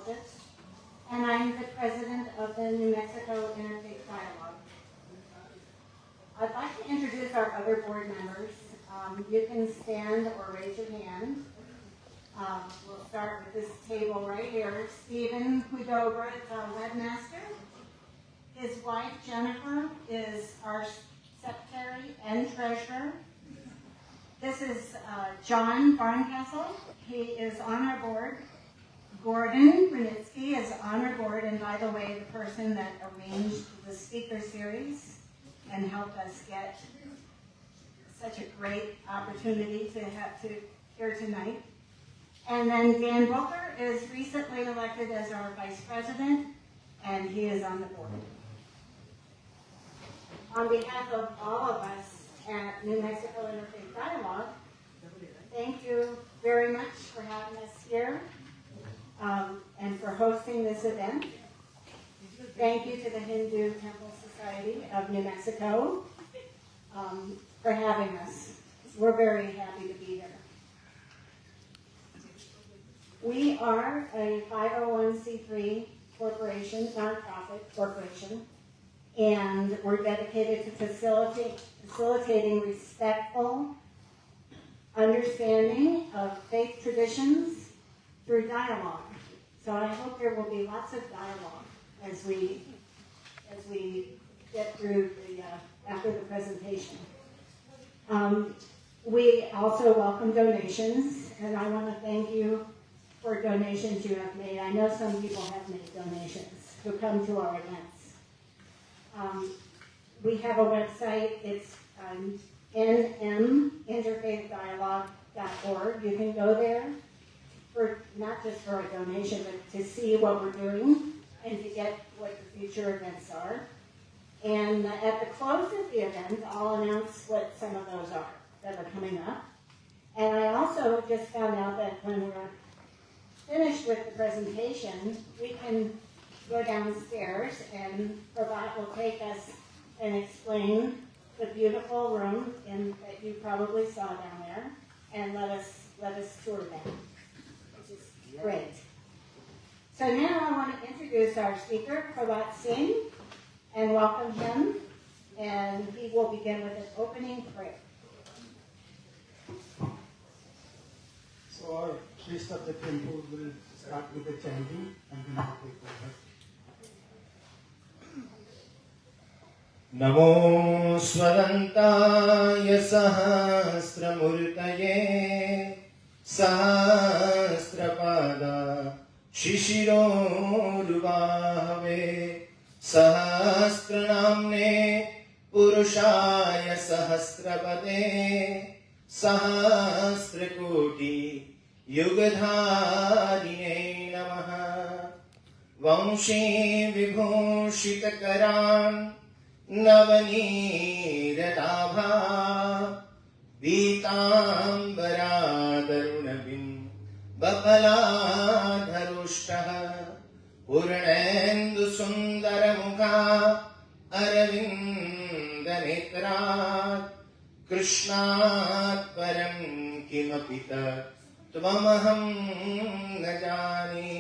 psychologist, and I'm the president of the New Mexico Interfaith Dialogue. I'd like to introduce our other board members. You can stand or raise your hand. We'll start with this table right here. Stephen Hudobra is our webmaster. His wife, Jennifer, is our secretary and treasurer. This is John Barncastle. He is on our board. Gordon Brunitsky is on our board, and by the way, the person that arranged the speaker series and helped us get such a great opportunity to have to hear tonight. And then Dan Booker is recently elected as our vice president, and he is on the board. On behalf of all of us at New Mexico Interfaith Dialogue, thank you very much for having us here and for hosting this event. Thank you to the Hindu Temple Society of New Mexico for having us. We're very happy to be here. We are a 501c3 corporation, nonprofit corporation, and we're dedicated to facilitating respectful understanding of faith traditions through dialogue. So I hope there will be lots of dialogue as we get through after the presentation. We also welcome donations, and I want to thank you for donations you have made. I know some people have made donations who come to our events. We have a website. It's nminterfaithdialogue.org. You can go there for not just for a donation, but to see what we're doing and to get what the future events are. And at the close of the event, I'll announce what some of those are that are coming up. And I also just found out that when we're finished with the presentation, we can go downstairs and Prabhat will take us and explain the beautiful room that you probably saw down there and let us tour that, which is great. So now I want to introduce our speaker, Prabhat Singh, and welcome him, and he will begin with an opening prayer. So our priest of the temple will start with the chanting and then I'll take over. नमो स्वदन्ताय सहस्रमूर्तये सहस्रपाद शिशिरोरुबाहवे सहस्रनाम्ने पुरुषाय सहस्रपदे सहस्रकोटि युगधारिणे नमः वंशी विभूषितकरान् नवनीरनाभा पीताम्बरादरुणबिम्बफलाधरुष्टः पूर्णेन्दुसुन्दरमुखा अरविन्दनेत्रात् कृष्णात् परं किमपि त्वमहं न जाने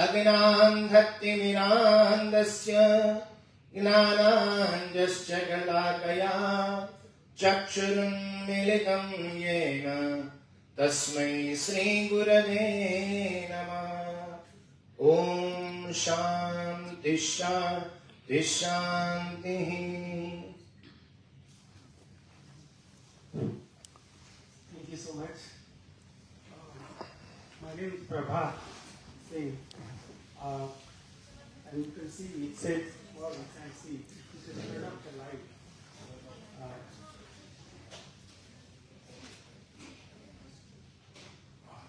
अज्ञानधत्तिमिरान्धस्य ज्ञानाञ्जश्च गलाकया चक्षुरुन्मिलितं येन तस्मै श्रीगुरवे नमः ॐ शान्ति शान्ति शान्तिः Thank you so much. My name is Prabhat Singh. And you can see it says, well, you can't see. You can turn up the light.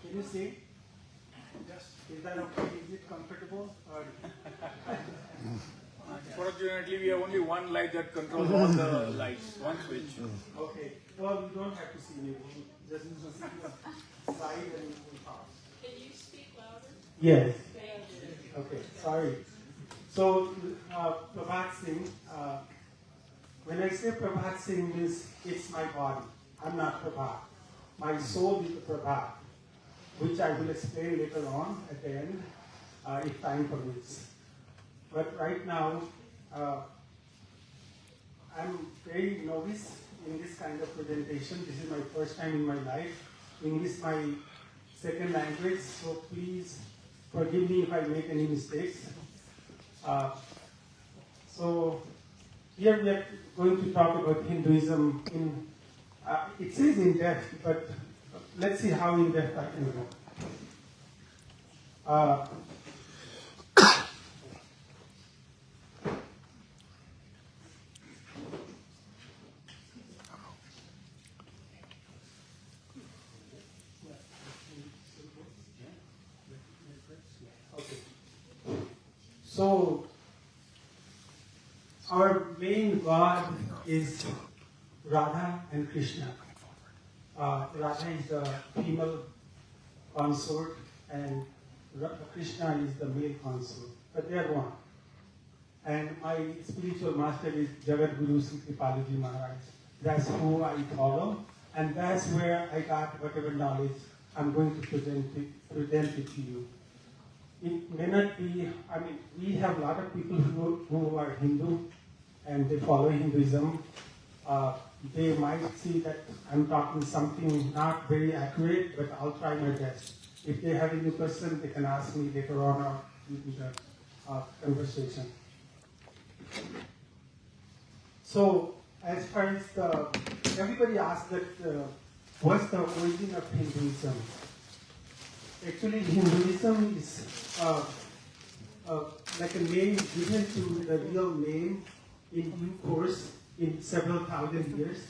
Can you see? Is that okay? Is it comfortable? Or Fortunately, we have only one light that controls all the lights, one switch. okay. Well, you don't have to see me. Just need to see the side and you will talk. Can you speak louder? Yes. Thank you. Okay, sorry. So, Prabhat Singh, when I say Prabhat Singh, it's my body. I'm not Prabhat. My soul is the Prabhat, which I will explain later on at the end. if time permits. But right now, I'm very novice in this kind of presentation. This is my first time in my life. English is my second language, so please forgive me if I make any mistakes. So here we are going to talk about Hinduism in, it says in depth, but let's see how in depth I can go. So, our main God is Radha and Krishna. Radha is the female consort and Krishna is the male consort. But they are one. And my spiritual master is Jagat Guru Sri Kripalaji Maharaj. That's who I follow. And that's where I got whatever knowledge I'm going to present it to you. It may not be, I mean, we have a lot of people who are Hindu and they follow Hinduism. They might see that I'm talking something not very accurate, but I'll try my best. If they have any question, they can ask me later on or in the conversation. So, as far as everybody asks that, what's the origin of Hinduism? Actually, Hinduism is like a name given to the real name in due course in several thousand years.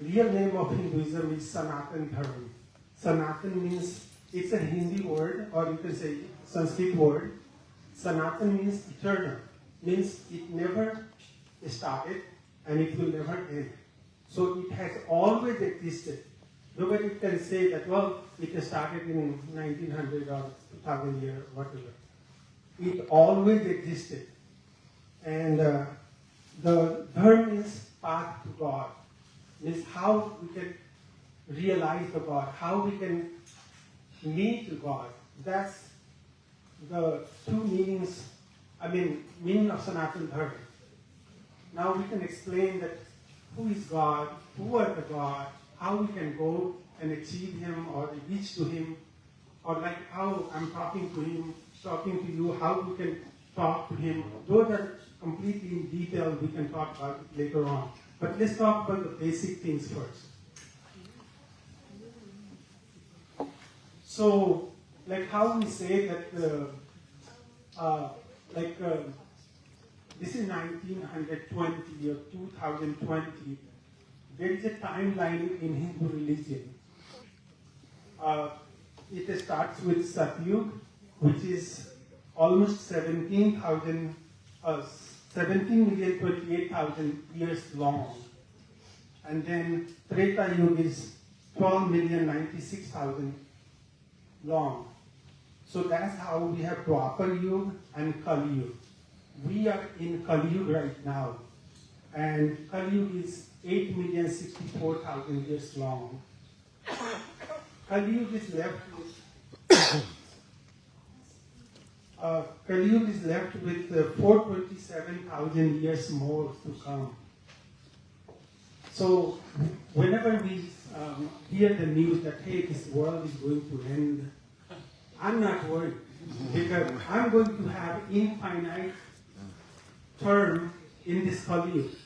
Real name of Hinduism is Sanatan Dharma. Sanatan means, it's a Hindi word, or you can say Sanskrit word. Sanatan means eternal, means it never started and it will never end. So it has always existed. Nobody can say that, well, it started in 1900 or 2000 years, whatever. It always existed. And the dharma is path to God. Means how we can realize the God, how we can meet God. That's the two meanings, meaning of Sanatan Dharma. Now we can explain that who is God, who are the God, how we can go and achieve Him or reach to Him, or like how I'm talking to Him, talking to you, how we can talk to Him. Those are completely in detail, we can talk about it later on. But let's talk about the basic things first. So, like how we say that, this is 1920 or 2020. There is a timeline in Hindu religion. It starts with Satyug, which is almost 17,000, 17,028,000 years long. And then Treta Yuga is 12,096,000 long. So that's how we have Dwapar Yuga and Kali Yuga. We are in Kali Yuga right now. And Kali Yuga is 8,064,000 years long. Kali Yuga is left with 427,000 years more to come. So whenever we hear the news that, hey, this world is going to end, I'm not worried, because I'm going to have infinite term in this Kali Yuga.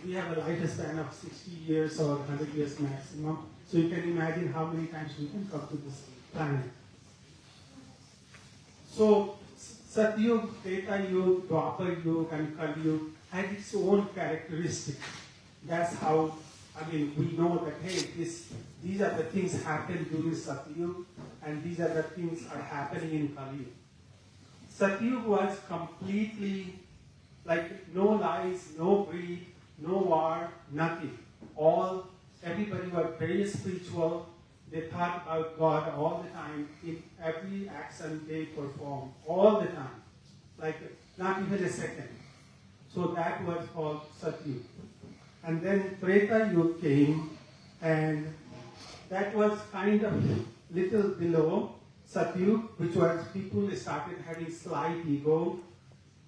We have a lifespan of 60 years or 100 years maximum. So you can imagine how many times we can come to this planet. So Satyug, Treta Yuga, Dwapar Yuga, and Kali Yuga had its own characteristics. That's how, we know that, hey, these are the things happened during Satyug, and these are the things are happening in Kali Yuga. Satyug was completely like no lies, no greed, no war, nothing. Everybody was very spiritual. They thought about God all the time in every action they performed, all the time. Like not even a second. So that was called Satyug. And then Treta Yuga came, and that was kind of little below Satyug, which was people started having slight ego.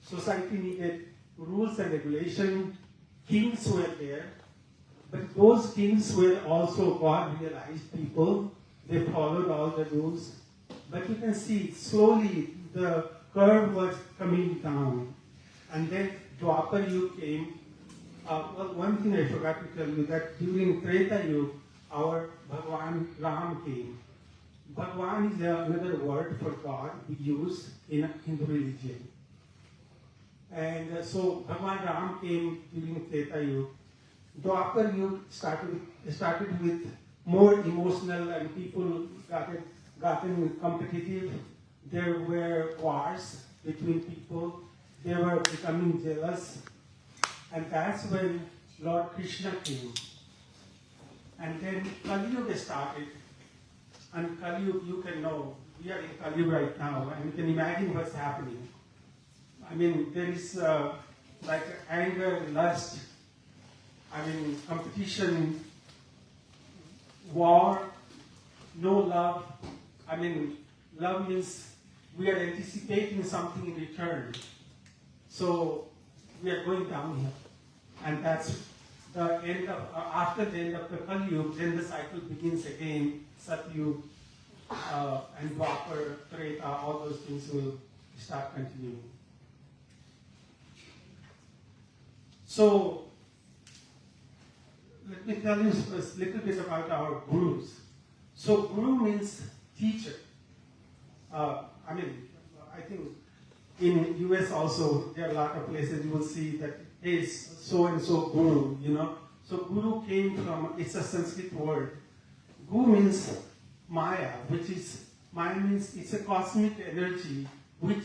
Society needed rules and regulation. Kings were there. But those kings were also God-realized people. They followed all the rules. But you can see slowly the curve was coming down. And then Dwapar Yuga came. Well, one thing I forgot to tell you, that during Treta Yuga, our Bhagwan Ram came. Bhagwan is another word for God we use in Hindu religion. And so Bhagwan Ram came during Treta Yuga. Dwapar Yuga started with more emotional, and people gotten competitive. There were wars between people. They were becoming jealous. And that's when Lord Krishna came. And then Kali Yuga started. And Kali Yuga, you can know, we are in Kali Yuga right now, and you can imagine what's happening. I mean, there is like anger, lust, competition, war, no love. Love means we are anticipating something in return. So we are going downhill. And that's the end of, after the end of the Kali Yuga, then the cycle begins again. Satyug and Dwapar, Treta, all those things will start continuing. So, let me tell you a little bit about our gurus. So, guru means teacher. I think in US also, there are a lot of places you will see that is so and so guru, So, guru came from, it's a Sanskrit word. Guru means Maya, Maya means it's a cosmic energy which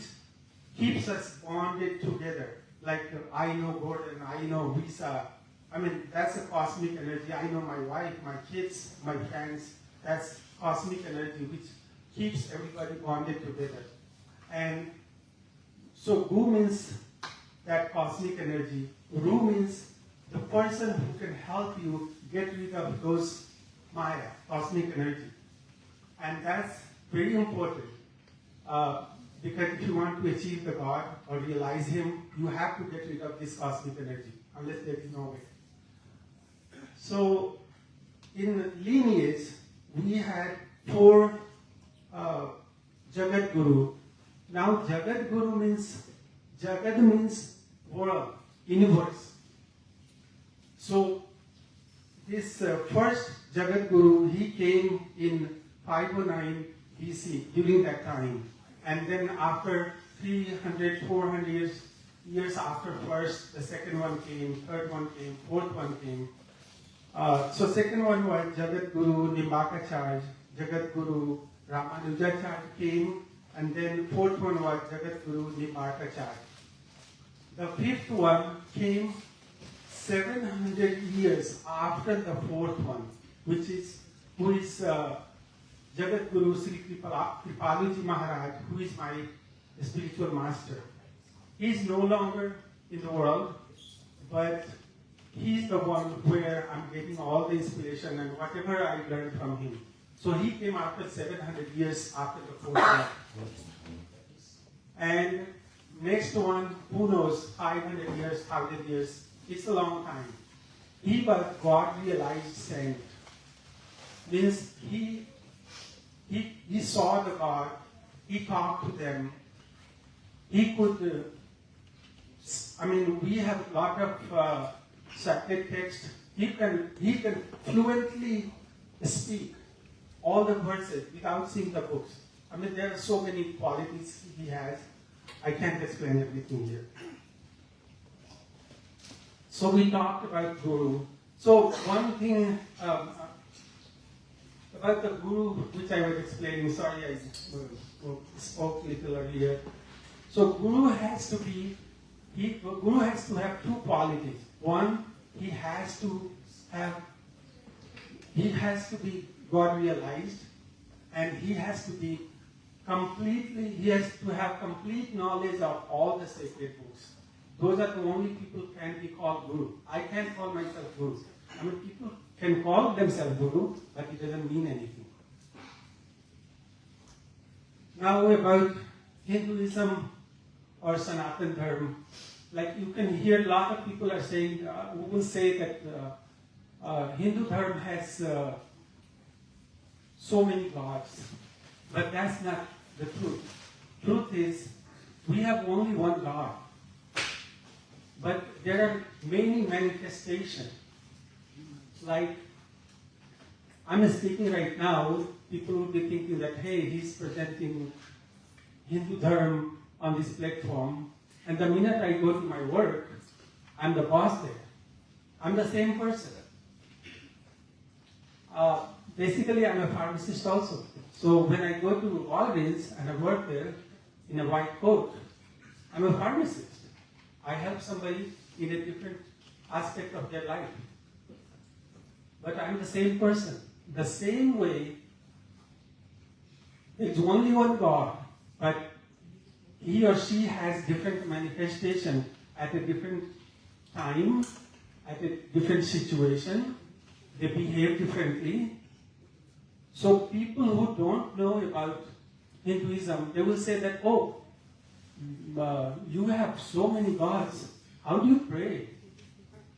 keeps us bonded together. Like I know Gordon, I know Lisa. That's a cosmic energy. I know my wife, my kids, my friends. That's cosmic energy which keeps everybody bonded together. And so Gu means that cosmic energy. Ru means the person who can help you get rid of those Maya, cosmic energy. And that's very important. Because if you want to achieve the God or realize Him, you have to get rid of this cosmic energy, unless there is no way. So, in lineage, we had 4 Jagat Guru. Now, Jagat Guru means, Jagat means world, universe. So, this first Jagat Guru, he came in 509 BC, during that time. And then after 300, 400 years after first, the second one came, third one came, fourth one came. So second one was Jagat Guru Nimbakacharya, Jagat Guru Ramanujacharya came, and then fourth one was Jagat Guru Nimbakacharya. The fifth one came 700 years after the fourth one, who is Jagat Guru Sri Kripaluji Maharaj, who is my spiritual master. He is no longer in the world, but he's the one where I'm getting all the inspiration and whatever I learned from him. So he came after 700 years after the fourth one. And next one, who knows, 500 years, 1,000 years, it's a long time. He was God realized saint. Means he saw the God, he talked to them, he could, we have a lot of sacred text. He can fluently speak all the verses without seeing the books. There are so many qualities he has. I can't explain everything here. So we talked about Guru. So one thing about the Guru, which I was explaining, sorry I spoke a little earlier. So Guru has to have 2 qualities. One, he has to be God realized, and he has to have complete knowledge of all the sacred books. Those are the only people can be called Guru. I can't call myself Guru. People can call themselves Guru, but it doesn't mean anything. Now about Hinduism or Sanatan Dharma, like you can hear a lot of people are saying, will say that Hindu Dharma has so many gods, but that's not the truth. Truth is, we have only one God, but there are many manifestations. Like, I'm speaking right now, people will be thinking that, hey, he's presenting Hindu Dharma on this platform, and the minute I go to my work, I'm the boss there. I'm the same person. Basically, I'm a pharmacist also. So when I go to Walgreens and I work there in a white coat, I'm a pharmacist. I help somebody in a different aspect of their life. But I'm the same person. The same way, there's only one God, but he or she has different manifestation at a different time, at a different situation. They behave differently. So people who don't know about Hinduism, they will say that, oh, you have so many gods. How do you pray?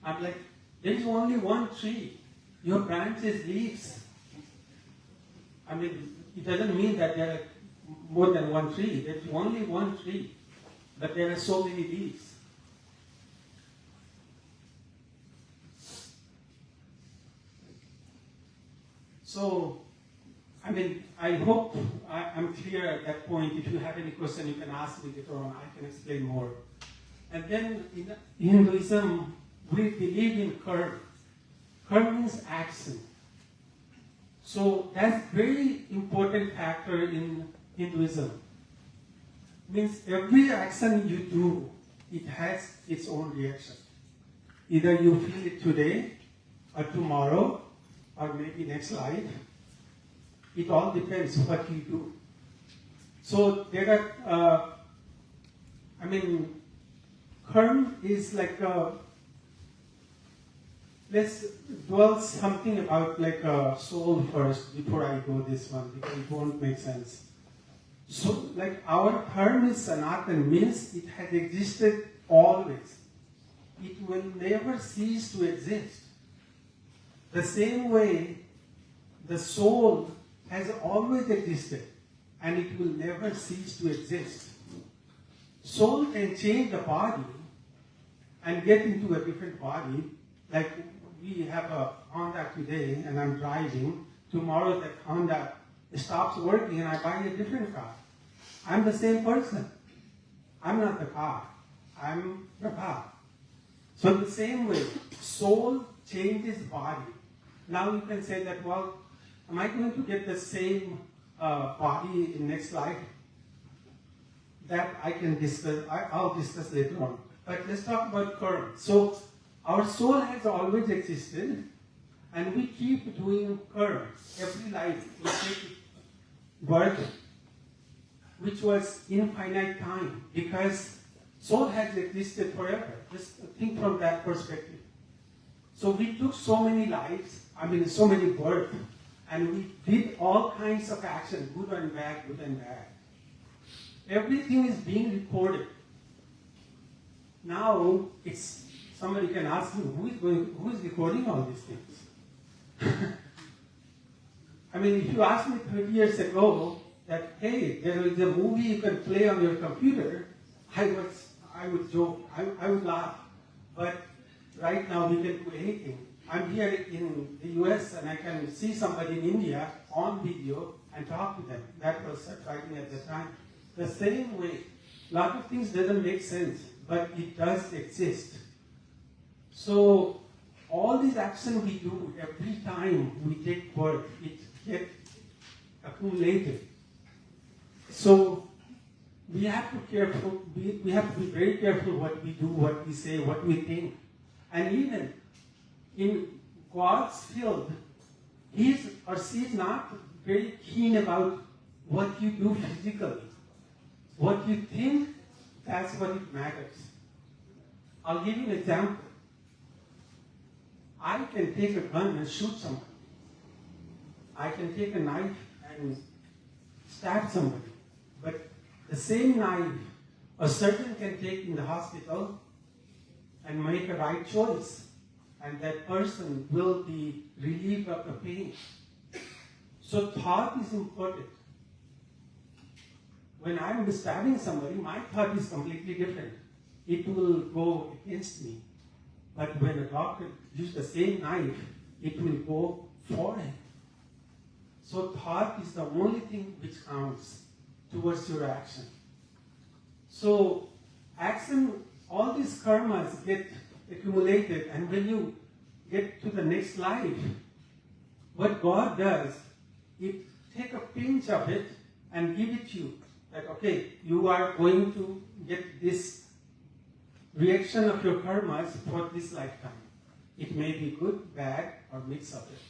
I'm like, there's only one tree. Your branches, leaves. I mean, it doesn't mean that there are more than one tree. There's only one tree, but there are so many leaves. So, I mean, I hope I'm clear at that point. If you have any question, you can ask me later on. I can explain more. And then in Hinduism, we believe in karma. Karma means action. So that's very important factor in Hinduism. Means every action you do, it has its own reaction. Either you feel it today, or tomorrow, or maybe next life. It all depends what you do. So there are, karma is like let's dwell something about like a soul first before I go this one, because it won't make sense. So like our term is Sanatan, means it has existed always. It will never cease to exist. The same way the soul has always existed and it will never cease to exist. Soul can change the body and get into a different body. Like we have a Honda today and I'm driving. Tomorrow that Honda stops working and I buy a different car. I'm the same person. I'm not the car. I'm Prabhat. So the same way, soul changes body. Now you can say that, well, am I going to get the same body in next life? That I can discuss, I'll discuss later on. But let's talk about karma. So our soul has always existed and we keep doing karma. Every life we take birth, which was infinite time, because soul has existed forever. Just think from that perspective. So we took so many lives, so many births, and we did all kinds of action, good and bad, good and bad. Everything is being recorded. Now, somebody can ask me, who is recording all these things? If you asked me 30 years ago that, hey, there is a movie you can play on your computer, I would joke, I would laugh. But right now we can do anything. I'm here in the US and I can see somebody in India on video and talk to them. That was exciting at the time. The same way, a lot of things doesn't make sense, but it does exist. So all these actions we do every time we take birth, it gets accumulated. So we have to be very careful what we do, what we say, what we think. And even in God's field, he or she is not very keen about what you do physically. What you think, that's what it matters. I'll give you an example. I can take a gun and shoot somebody. I can take a knife and stab somebody. the same knife a surgeon can take in the hospital and make a right choice, and that person will be relieved of the pain. So thought is important. When I'm stabbing somebody, my thought is completely different. It will go against me. But when a doctor uses the same knife, it will go for him. So thought is the only thing which counts towards your action. So action, all these karmas get accumulated, and when you get to the next life, what God does, it take a pinch of it and give it to you. Like, okay, you are going to get this reaction of your karmas for this lifetime. It may be good, bad, or mix of it.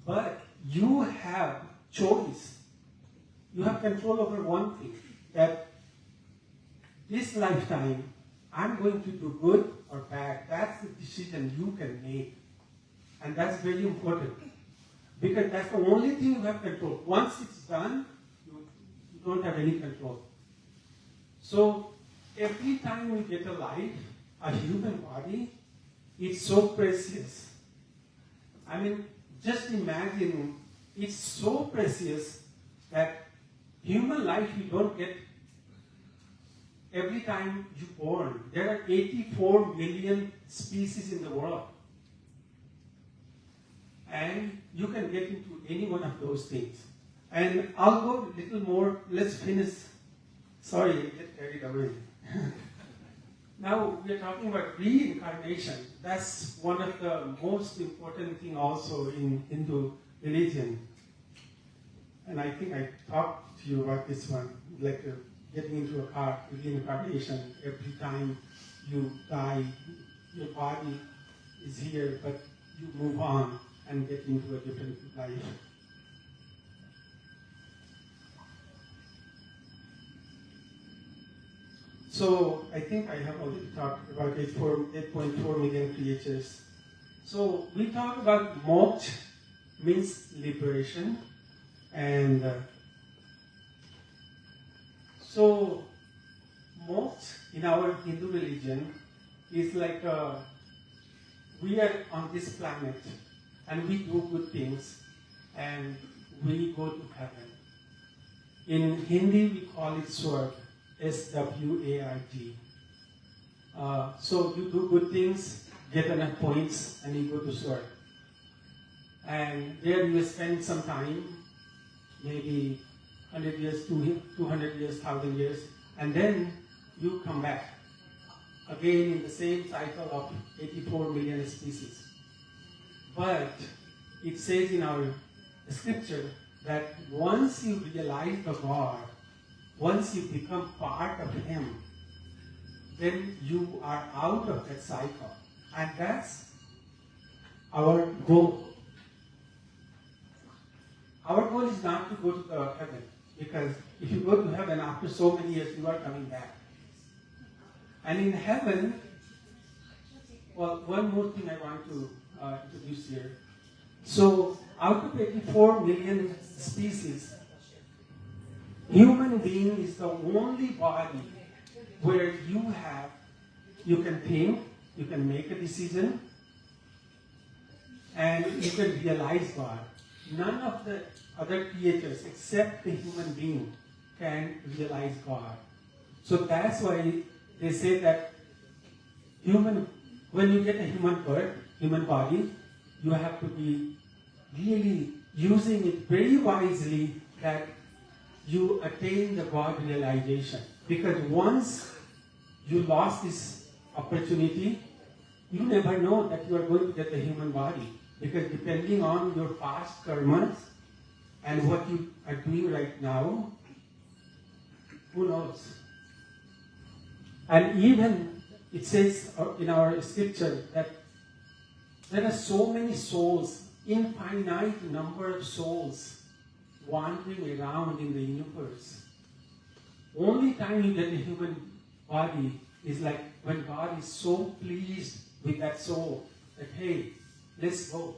But you have choice. You have control over one thing, that this lifetime, I'm going to do good or bad. That's the decision you can make. And that's very important. Because that's the only thing you have control. Once it's done, you don't have any control. So every time you get a life, a human body, it's so precious. I mean, just imagine, it's so precious that human life you don't get every time you're born. There are 84 million species in the world. And you can get into any one of those things. And I'll go a little more, let's finish. Sorry, I get carried away. Now we're talking about reincarnation. That's one of the most important thing also in Hindu religion. And I think I talked to you about this one, like getting into a car, reincarnation. Every time you die, your body is here, but you move on and get into a different life. So I think I have already talked about 8.4 million creatures. So we talk about moksha means liberation, and so moksha in our Hindu religion is like we are on this planet and we do good things and we go to heaven. In Hindi we call it Swarg. S-W-A-R-G. So you do good things, get enough points, and you go to Swarg. And there you spend some time, maybe 100 years, 200 years, 1,000 years, and then you come back. Again in the same cycle of 84 million species. But it says in our scripture that once you realize the God, once you become part of Him, then you are out of that cycle. And that's our goal. Our goal is not to go to the heaven, because if you go to heaven after so many years, you are coming back. And in heaven, well, one more thing I want to introduce here. So, out of 84 million species, human being is the only body where you can think, you can make a decision, and you can realize God. None of the other creatures except the human being can realize God. So that's why they say that when you get a human body, you have to be really using it very wisely that you attain the God realization. Because once you lost this opportunity, you never know that you are going to get the human body. Because depending on your past karmas and what you are doing right now, who knows? And even it says in our scripture that there are so many souls, infinite number of souls wandering around in the universe. Only time you get a human body is like when God is so pleased with that soul that, hey, let's go.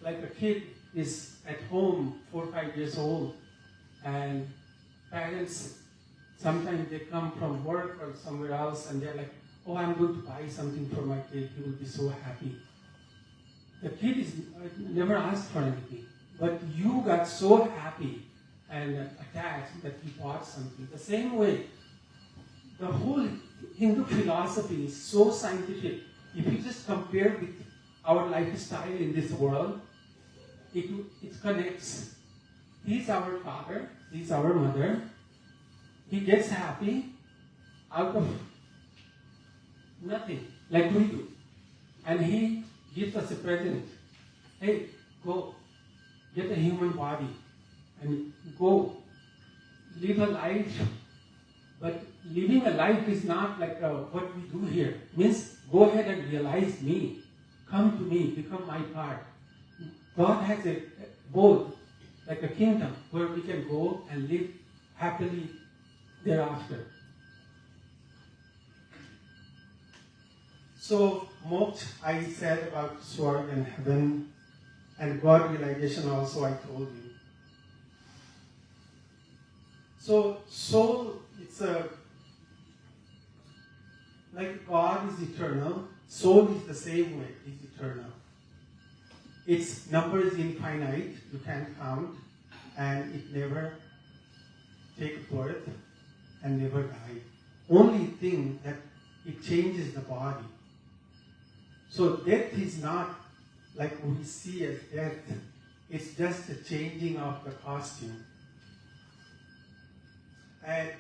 Like a kid is at home, 4 or 5 years old, and parents Sometimes they come from work or somewhere else and they're like, oh, I'm going to buy something for my kid. He will be so happy. The kid is never asked for anything, but you got so happy and attached that you bought something. The same way, the whole Hindu philosophy is so scientific. If you just compare with our lifestyle in this world, it connects. He's our father, he's our mother. He gets happy out of nothing, like we do. And he gives us a present. Hey, go, get a human body, and go, live a life. But living a life is not like what we do here. It means go ahead and realize me. Come to me, become my part. God has a both, like a kingdom, where we can go and live happily thereafter. So, moksha, I said about Swarg and heaven, and God realization also I told you. So, soul, it's like God is eternal, soul is the same way, is eternal. Its number is infinite, you can't count, and it never takes birth and never die. Only thing that it changes the body. So death is not like we see as death. It's just a changing of the costume. And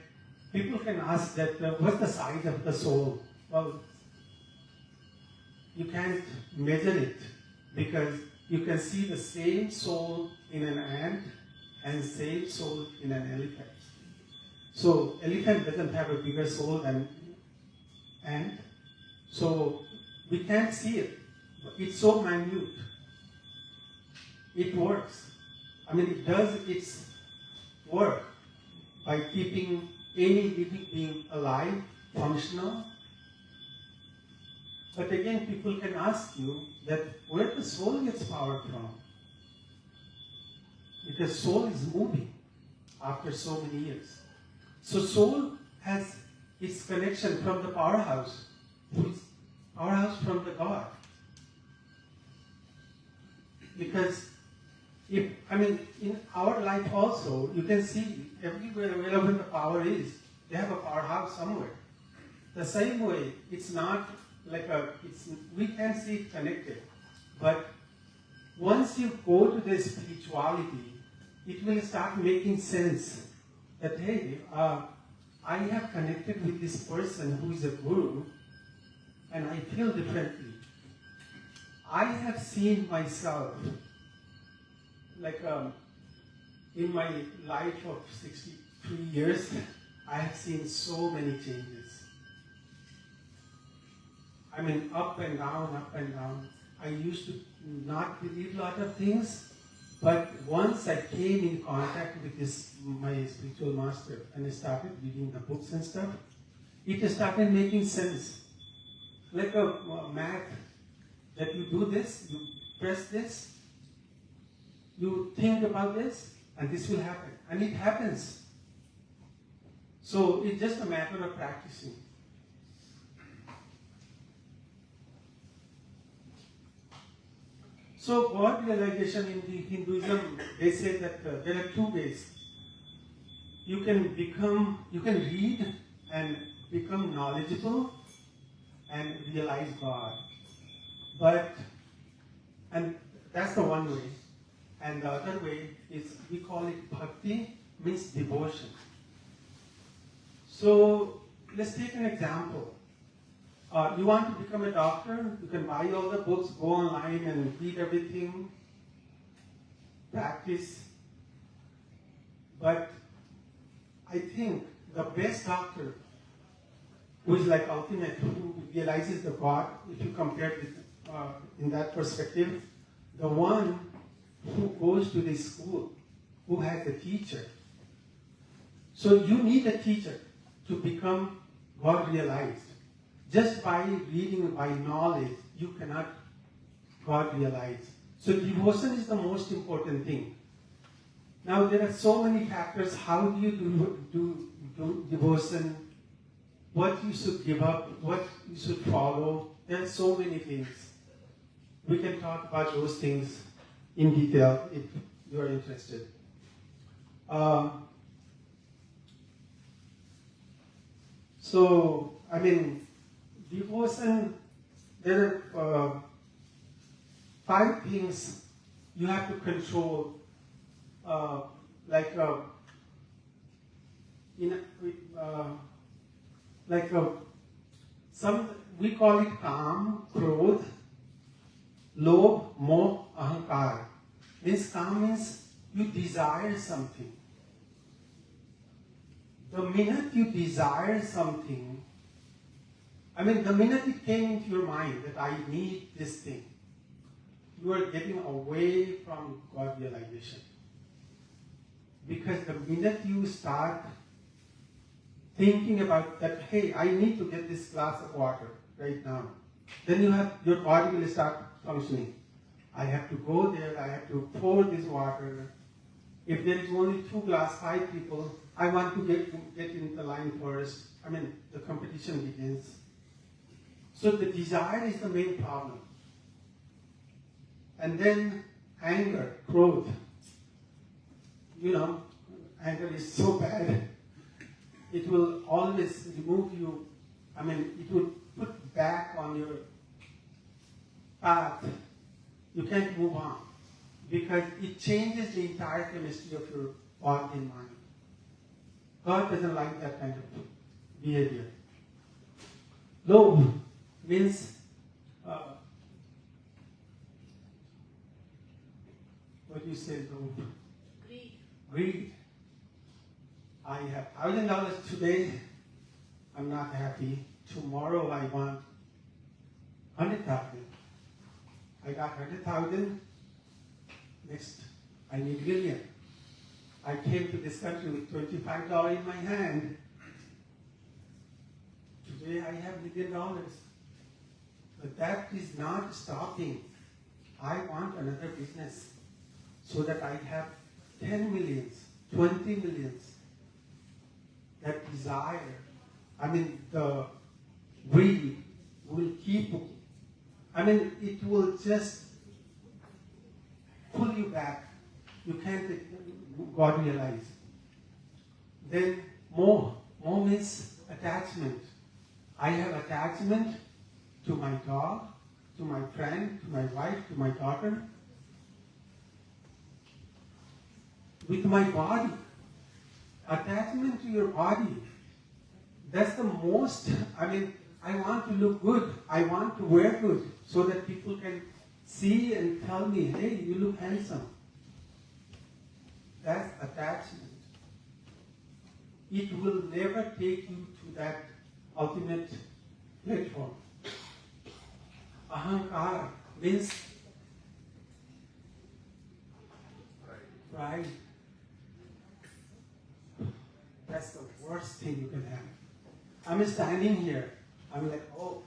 people can ask that, what's the size of the soul? Well, you can't measure it because you can see the same soul in an ant and same soul in an elephant. So elephant doesn't have a bigger soul than ant. So we can't see it. It's so minute. It works. I mean, it does its work by keeping any living being alive, functional. But again, people can ask you that where the soul gets power from. Because soul is moving after so many years. So soul has its connection from the powerhouse, powerhouse from the God. Because in our life also, you can see everywhere wherever the power is, they have a powerhouse somewhere. The same way, it's not like we can see it connected. But once you go to the spirituality, it will start making sense that, hey, I have connected with this person who is a guru, and I feel differently. I have seen myself, like in my life of 63 years, I have seen so many changes. I mean, up and down, up and down. I used to not believe a lot of things, but once I came in contact with my spiritual master, and I started reading the books and stuff, it started making sense. Like a math, that you do this, you press this, you think about this, and this will happen. And it happens. So it's just a matter of practicing. So God realization in the Hinduism, they say that there are two ways. You can read and become knowledgeable and realize God. And that's the one way. And the other way is, we call it bhakti, means devotion. So let's take an example. You want to become a doctor, you can buy all the books, go online and read everything, practice. But I think the best doctor, who is like ultimate, who realizes the God, if you compare it in that perspective, the one who goes to the school, who has a teacher. So you need a teacher to become God realized. Just by reading, by knowledge, you cannot God realize. So devotion is the most important thing. Now there are so many factors. How do you do devotion, what you should give up, what you should follow. There are so many things. We can talk about those things in detail if you are interested. Devotion, there are 5 things you have to control, we call it काम, क्रोध, लोभ, मोह, अहंकार. Means काम means you desire something. The minute you desire something, the minute it came into your mind that I need this thing, you are getting away from God realization. Because the minute you start thinking about that, hey, I need to get this glass of water right now, then your body will start functioning. I have to go there, I have to pour this water. If there is only 2 glass, 5 people, I want to get in the line first. The competition begins. So the desire is the main problem. And then anger, growth. Anger is so bad. It will always remove you. It will put back on your path. You can't move on. Because it changes the entire chemistry of your body and mind. God doesn't like that kind of behavior. Love means what do you say, love? Greed. Greed. I have $1,000 today, I'm not happy. Tomorrow I want 100,000. I got 100,000. Next, I need $1 million. I came to this country with $25 in my hand. Today I have $1 million. But that is not stopping. I want another business so that I have 10 millions, 20 millions. That desire, the greed will keep, it will just pull you back. You can't God realize. Then more means attachment. I have attachment to my dog, to my friend, to my wife, to my daughter, with my body. Attachment to your body. That's the most, I want to look good. I want to wear good so that people can see and tell me, hey, you look handsome. That's attachment. It will never take you to that ultimate platform. Ahankara means pride. That's the worst thing you can have. I'm standing here. I'm like, oh,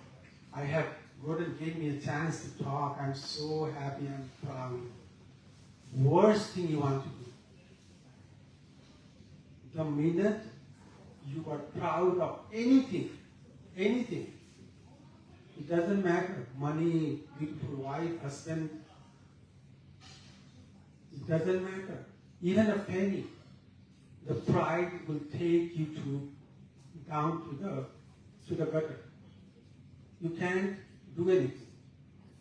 Gordon gave me a chance to talk. I'm so happy and proud. Worst thing you want to do. The minute you are proud of anything, it doesn't matter. Money, beautiful wife, husband, it doesn't matter. Even a penny. The pride will take you down to the gutter. You can't do anything.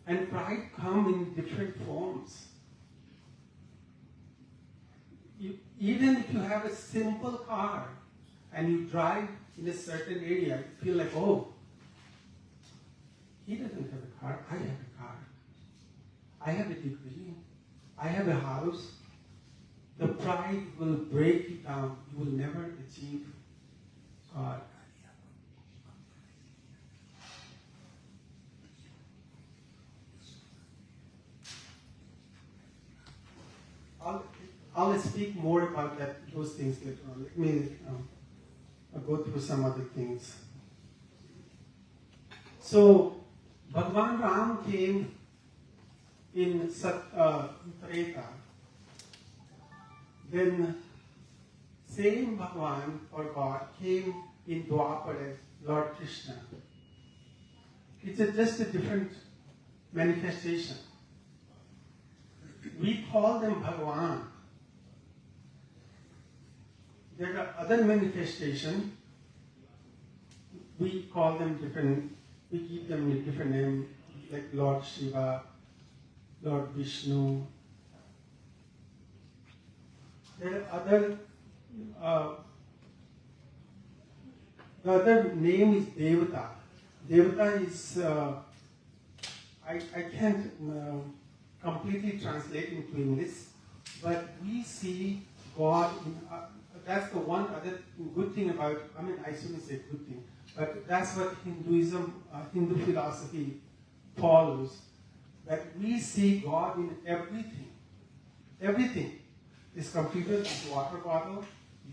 And pride comes in different forms. Even if you have a simple car and you drive in a certain area, you feel like, oh, he doesn't have a car, I have a car. I have a degree. I have a house. The pride will break you down. You will never achieve God. I'll speak more about those things later on. Let me I'll go through some other things. So, Bhagwan Ram came in Treta. Then same Bhagwan or God came in Dwapara as Lord Krishna. It's just a different manifestation. We call them Bhagwan. There are other manifestations. We call them different, we give them a different name, like Lord Shiva, Lord Vishnu. There are other, the other name is Devata. Devata is, I can't completely translate into English, but we see God in, that's the one other good thing about, I shouldn't say good thing, but that's what Hinduism, Hindu philosophy follows, that we see God in everything. Everything. This computer, this water bottle,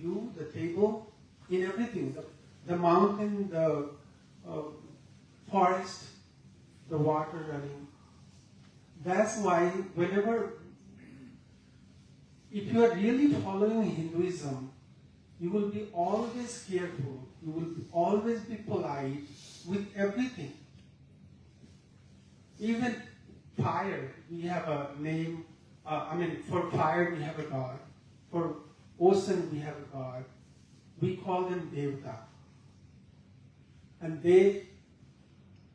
you, the table, in everything. The mountain, the forest, the water running. That's why whenever, if you are really following Hinduism, you will be always careful. You will always be polite with everything. Even fire, we have a name. For fire we have a god. For ocean we have a god. We call them Devata. And they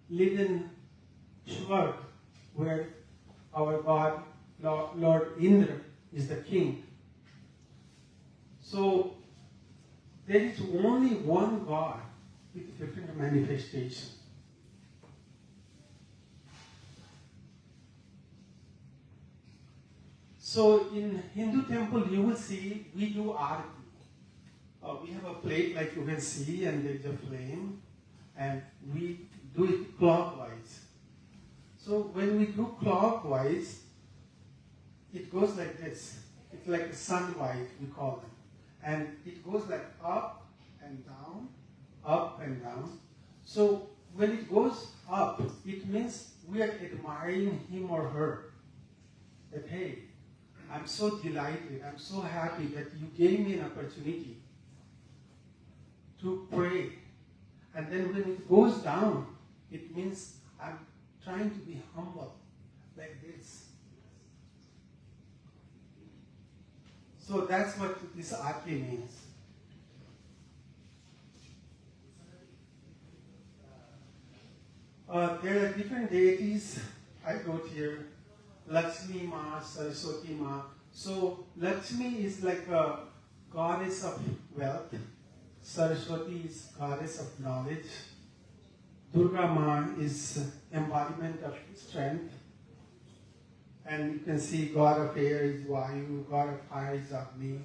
live in Shwarg, where our god, Lord Indra, is the king. So there is only one God with different manifestations. So in Hindu temple, you will see we do arati. We have a plate like you can see, and there is a flame, and we do it clockwise. So when we do clockwise, it goes like this. It's like a sunlight, we call them. And it goes like up and down, up and down. So when it goes up, it means we are admiring him or her. That, hey, I'm so delighted, I'm so happy that you gave me an opportunity to pray. And then when it goes down, it means I'm trying to be humble, like this. So that's what this arti means. There are different deities I wrote here. Lakshmi Ma, Saraswati Ma. So Lakshmi is like a goddess of wealth. Saraswati is goddess of knowledge. Durga Ma is embodiment of strength. And you can see God of air is Vayu, God of fire is Agni.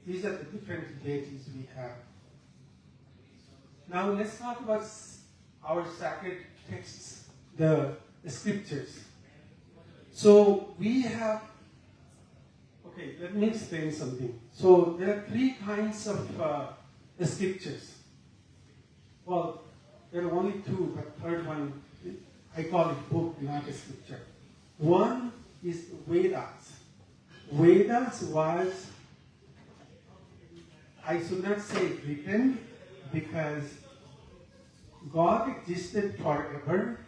These are the different deities we have. Now let's talk about our sacred texts, the scriptures. So we have, okay, let me explain something. So there are three kinds of scriptures. Well, there are only two, but third one, I call it book, not a scripture. One is Vedas. Vedas was, I should not say written, because God existed forever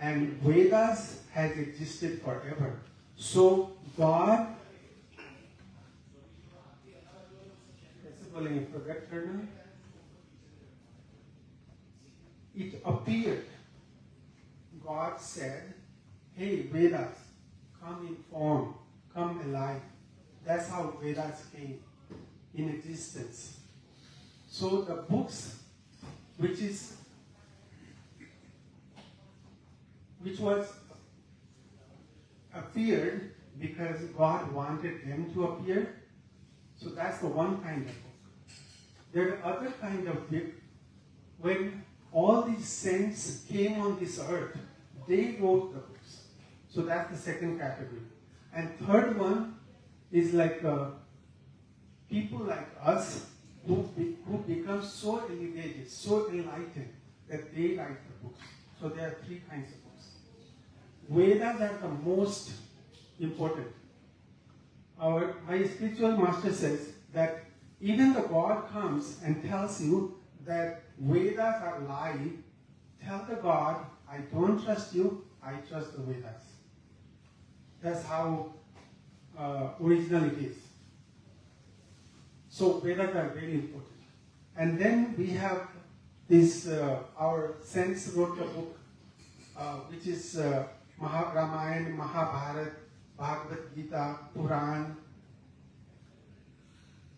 and Vedas has existed forever. So God, it appeared. God said, hey Vedas, come in form, come alive. That's how Vedas came in existence. So the books, which was appeared because God wanted them to appear. So that's the one kind of book. There are other kind of book when all these saints came on this earth, they wrote the books. So that's the second category. And third one is like people like us who become so elevated, so enlightened that they write the books. So there are three kinds of books. Vedas are the most important. My spiritual master says that even the God comes and tells you that Vedas are lie, tell the God, I don't trust you, I trust the Vedas. That's how original it is. So Vedas are very important. And then we have this, our saints wrote a book, which is Ramayana, Mahabharata, Bhagavad Gita, Puran.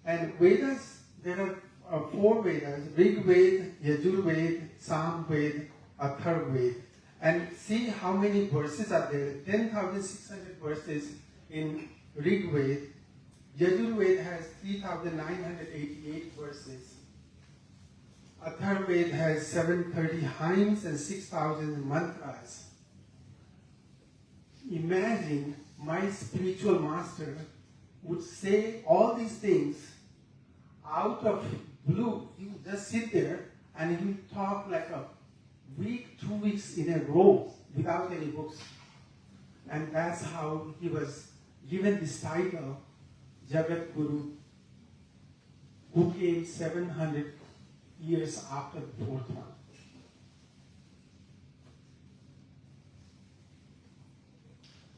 And Vedas, there are 4 Vedas: Rig Veda, Yajur Veda, Sam Veda, Athar Veda. And see how many verses are there. 10,600 verses in Rig Veda. Yajur Veda has 3,988 verses. Athar Veda has 730 hymns and 6,000 mantras. Imagine my spiritual master would say all these things out of blue. He would just sit there and he would talk like a week, 2 weeks in a row without any books. And that's how he was given this title, Jagat Guru, who came 700 years after the 4th one.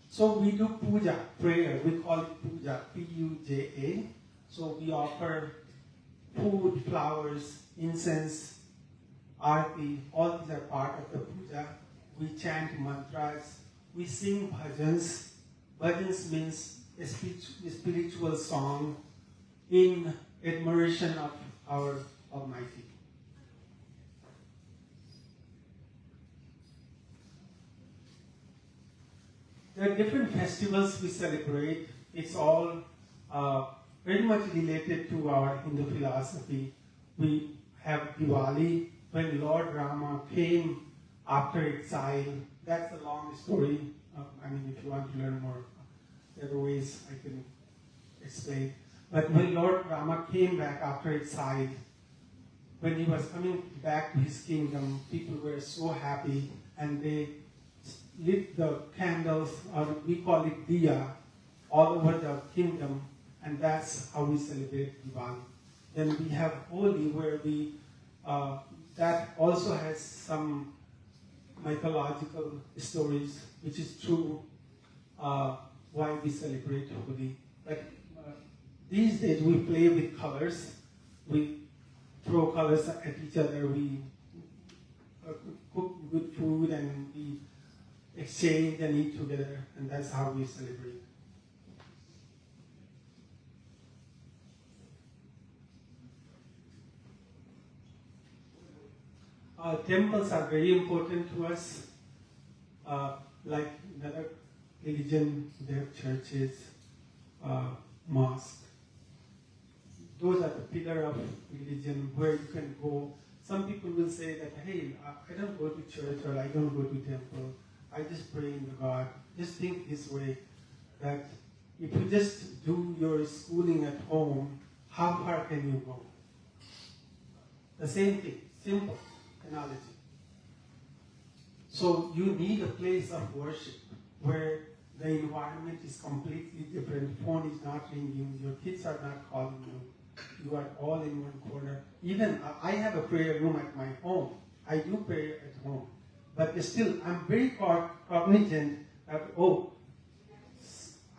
So we do puja, prayer. We call it puja, P-U-J-A. So we offer food, flowers, incense, arti. All these are part of the puja. We chant mantras. We sing bhajans. Bhajans means a spiritual song in admiration of our Almighty. There are different festivals we celebrate. It's all very much related to our Hindu philosophy. We have Diwali, when Lord Rama came after exile. That's a long story. If you want to learn more, there are ways I can explain. But when Lord Rama came back after exile, when he was coming back to his kingdom, people were so happy and they lit the candles, or we call it diya, all over the kingdom, and that's how we celebrate Diwali. Then we have Holi, where we that also has some mythological stories, which is true why we celebrate Holi. But these days we play with colors. We throw colors at each other. We cook good food and we exchange and eat together, and that's how we celebrate. Temples are very important to us. Like another religion, they have churches, mosques. Those are the pillar of religion where you can go. Some people will say that, hey, I don't go to church or I don't go to temple. I just pray in the God. Just think this way, that if you just do your schooling at home, how far can you go? The same thing, simple analogy. So you need a place of worship where the environment is completely different. Phone is not ringing, your kids are not calling you. You are all in one corner. Even I have a prayer room at my home. I do prayer at home. But still, I'm very cognizant that,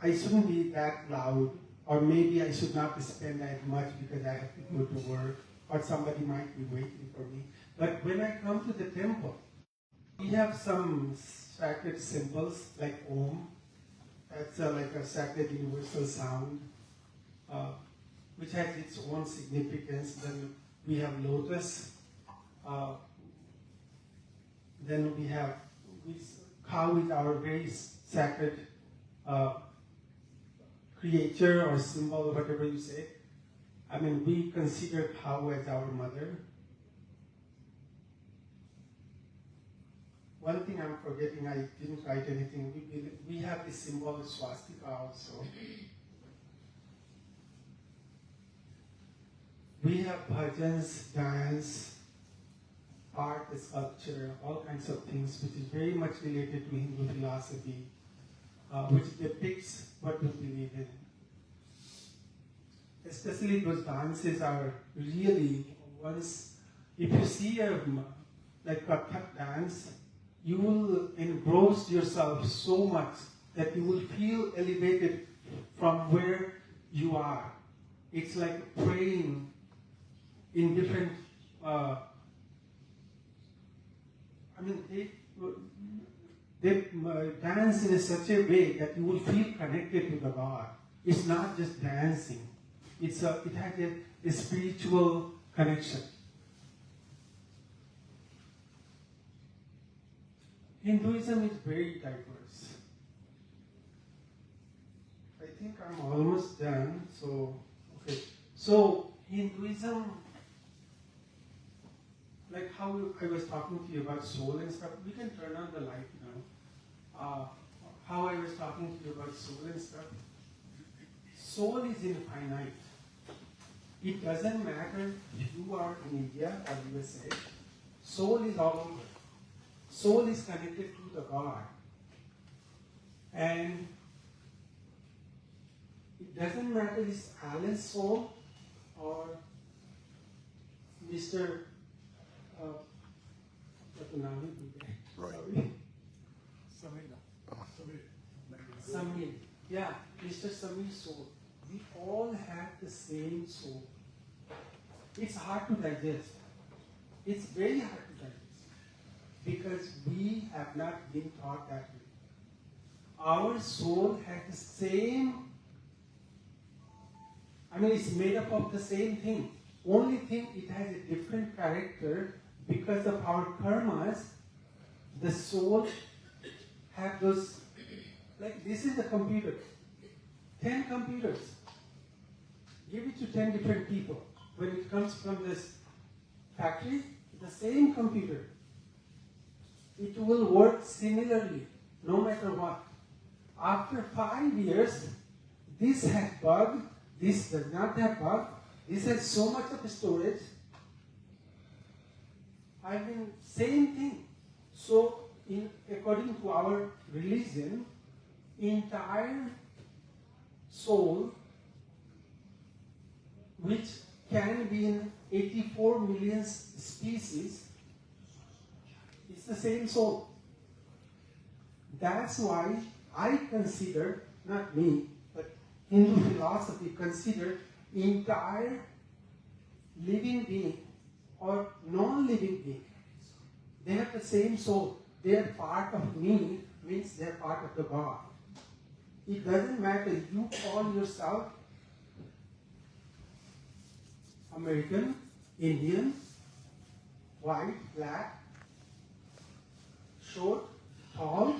I shouldn't be that loud, or maybe I should not spend that much because I have to go to work, or somebody might be waiting for me. But when I come to the temple, we have some sacred symbols like Om. That's like a sacred universal sound, which has its own significance. Then we have lotus. Then we have cow is our very sacred creature or symbol, whatever you say. We consider cow as our mother. One thing I'm forgetting, I didn't write anything. We have the symbol of swastika also. We have bhajans, dance, art, sculpture, all kinds of things, which is very much related to Hindu philosophy, which depicts what we believe in. especially those dances are really, once, if you see like a Kathak dance, you will engross yourself so much that you will feel elevated from where you are. It's like praying in different, they dance in such a way that you will feel connected to the God. It's not just dancing. It has a spiritual connection. Hinduism is very diverse. I think I'm almost done. Okay. So Hinduism, like how I was talking to you about soul and stuff, we can turn on the light now. How I was talking to you about soul and stuff. Soul is infinite. It doesn't matter if you are in India or USA. Soul is all over. Soul is connected to the God. And it doesn't matter if it's Alan's soul or Mr. Right. Samir. Yeah, Mr. Samir's soul. We all have the same soul. It's hard to digest. It's very hard to digest because we have not been taught that way. Our soul has the same, it's made up of the same thing. Only thing, it has a different character because of our karmas. The soul have those, like this is the computer. 10 computers. Give it to 10 different people. When it comes from this factory, the same computer. It will work similarly, no matter what. After 5 years, this has bug, this does not have bug, this has so much of storage. Same thing. So, according to our religion, entire soul, which can be in 84 million species, is the same soul. That's why I consider, not me, but Hindu philosophy consider entire living being or non-living being. They have the same soul. They are part of me, means they are part of the God. It doesn't matter, you call yourself American, Indian, white, black, short, tall,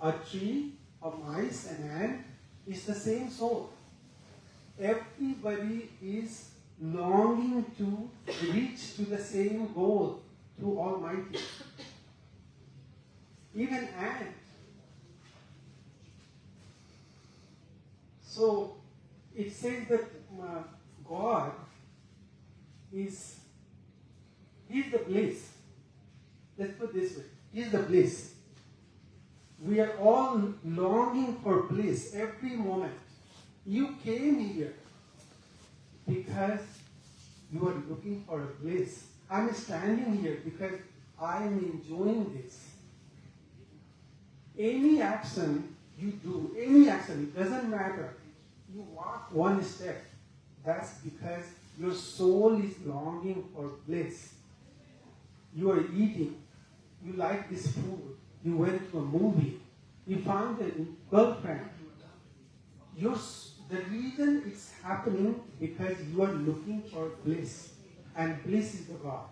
a tree, a mice, an ant, is the same soul. Everybody is longing to reach to the same goal, to Almighty. Even ant. So it says that God He's the bliss. Let's put it this way. He's the bliss. We are all longing for bliss every moment. You came here because you are looking for a bliss. I'm standing here because I'm enjoying this. Any action you do, any action, it doesn't matter. You walk one step. That's because your soul is longing for bliss. You are eating. You like this food. You went to a movie. You found a girlfriend. The reason it's happening because you are looking for bliss. And bliss is the God.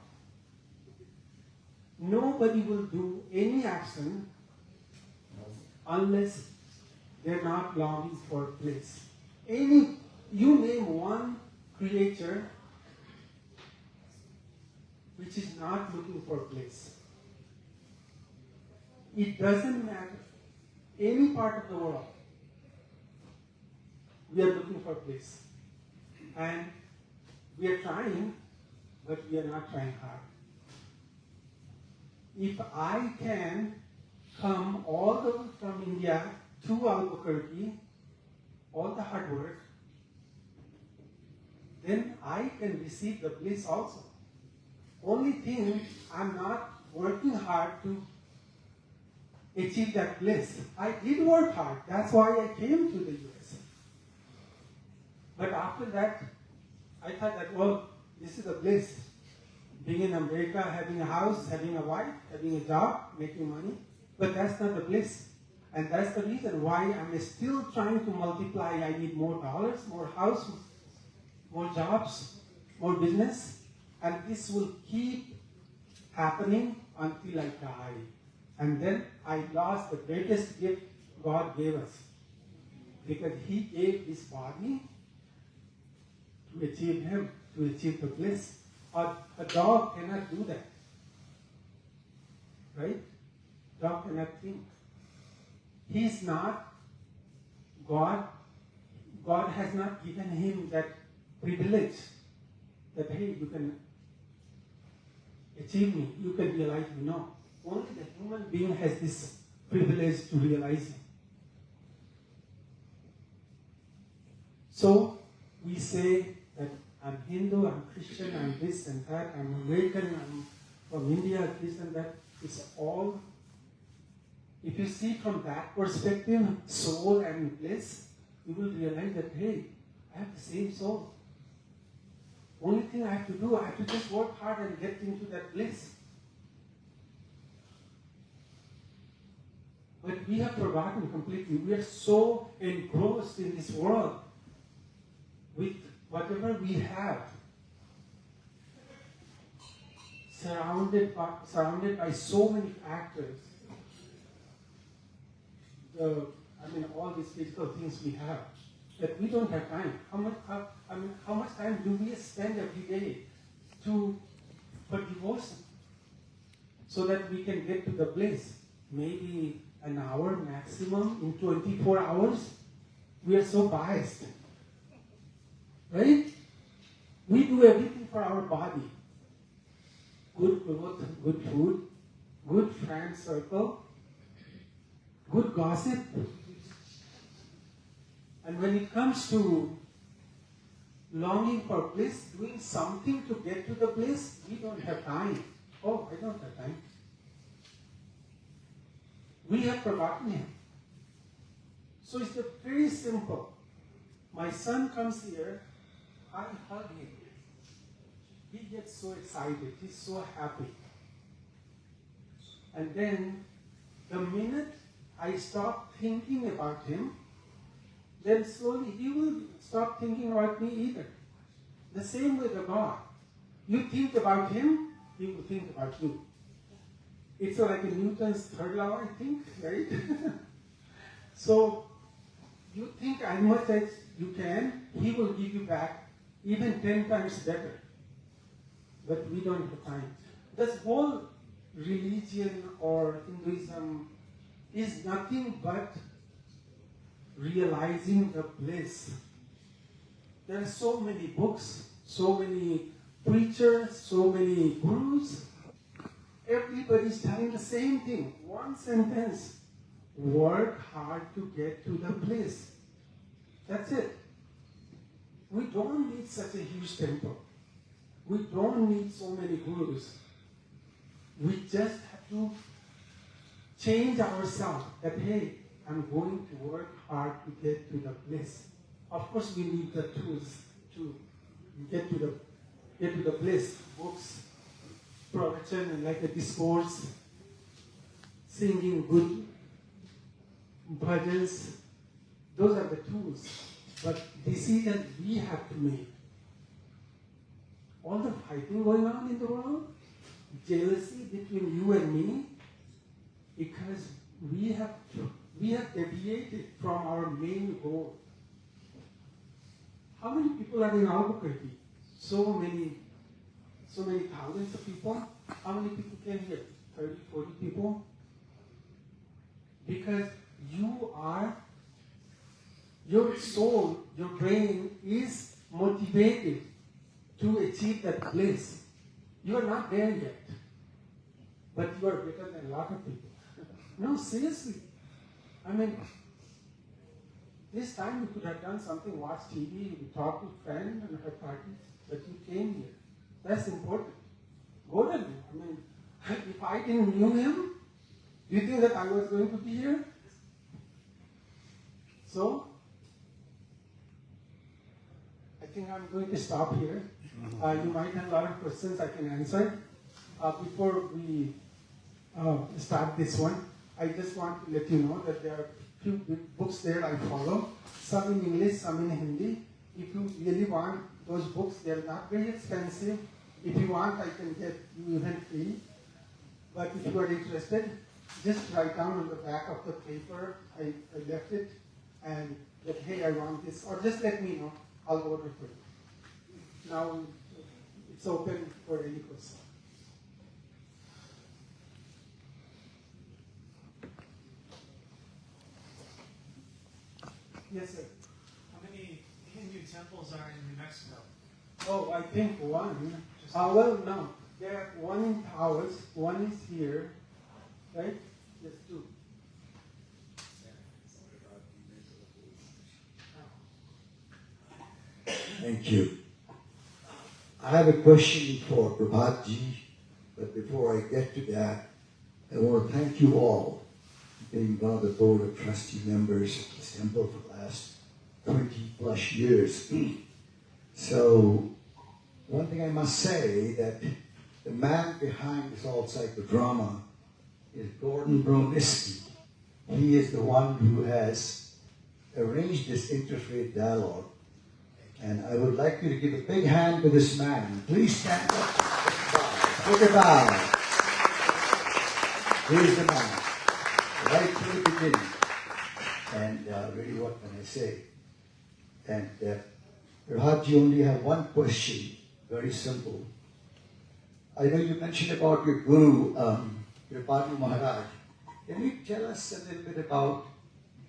Nobody will do any action unless they're not longing for bliss. You name one creature which is not looking for bliss. It doesn't matter. Any part of the world, we are looking for bliss. And we are trying, but we are not trying hard. If I can come all the way from India to Albuquerque, all the hard work, then I can receive the bliss also. Only thing, I'm not working hard to achieve that bliss. I did work hard. That's why I came to the US. But after that, I thought that, well, this is a bliss. Being in America, having a house, having a wife, having a job, making money. But that's not the bliss. And that's the reason why I'm still trying to multiply. I need more dollars, more house, more jobs, more business. And this will keep happening until I die. And then I lost the greatest gift God gave us. Because He gave this body to achieve Him, to achieve the bliss. A dog cannot do that. Right? Dog cannot think. He's not God. God has not given him that privilege that, hey, you can achieve me, you can realize me. No. Only the human being has this privilege to realize him. So we say that I'm Hindu, I'm Christian, I'm this and that, I'm American, I'm from India, this and that. It's all, if you see from that perspective, soul and bliss, you will realize that, hey, I have the same soul. Only thing I have to do, I have to just work hard and get into that bliss. But we have forgotten completely. We are so engrossed in this world with whatever we have, surrounded by so many factors. All these physical things we have, that we don't have time. How much time do we spend every day for devotion, so that we can get to the bliss? Maybe an hour maximum in 24 hours. We are so biased, right? We do everything for our body. Good clothes, good food, good friend circle, good gossip. And when it comes to longing for bliss, doing something to get to the bliss, we don't have time. Oh, I don't have time. We have forgotten Him. So it's very simple. My son comes here, I hug him. He gets so excited, he's so happy. And then, the minute I stop thinking about him, then slowly he will stop thinking about me either. The same with the God. You think about him, he will think about you. It's like a Newton's third law, I think, right? So, you think as much as you can, he will give you back even 10 times better. But we don't have time. This whole religion or Hinduism is nothing but realizing the bliss. There are so many books, so many preachers, so many gurus. Everybody's telling the same thing. One sentence. Work hard to get to the bliss. That's it. We don't need such a huge temple. We don't need so many gurus. We just have to change ourselves that, hey, I'm going to work hard to get to the bliss. Of course, we need the tools to get to the bliss. Books, protection, like a discourse, singing good bhajans. Those are the tools. But decisions we have to make. All the fighting going on in the world, jealousy between you and me, because we have deviated from our main goal. How many people are in Albuquerque? So many thousands of people. How many people came here? 30, 40 people? Because your soul, your brain is motivated to achieve that bliss. You are not there yet. But you are better than a lot of people. No, seriously. This time you could have done something, watch TV, talk to friends and have parties, but you came here. That's important. Go to him. I mean, if I didn't know him, do you think that I was going to be here? So, I think I'm going to stop here. You might have a lot of questions I can answer. Before we start this one, I just want to let you know that there are a few books there I follow, some in English, some in Hindi. If you really want those books, they're not very expensive. If you want, I can get you even free. But if you are interested, just write down on the back of the paper, I left it, and that, hey, I want this, or just let me know, I'll order for you. Now, it's open for any question. Yes, sir. How many Hindu temples are in New Mexico? Oh, I think one. Well, no. There are one in Taos, one is here, right? There's two. Thank you. I have a question for Prabhat ji, but before I get to that, I want to thank you all for being one of the board of trustee members of this temple for the last 20 plus years. So, one thing I must say that the man behind this all psychodrama is Gordon Broniski. He is the one who has arranged this interfaith dialogue. And I would like you to give a big hand to this man. Please stand up. Take a bow. Here's the man, right from the beginning. And really, what can I say? And Prabhat, you only have one question, very simple. I know you mentioned about your guru, your Badu Maharaj. Can you tell us a little bit about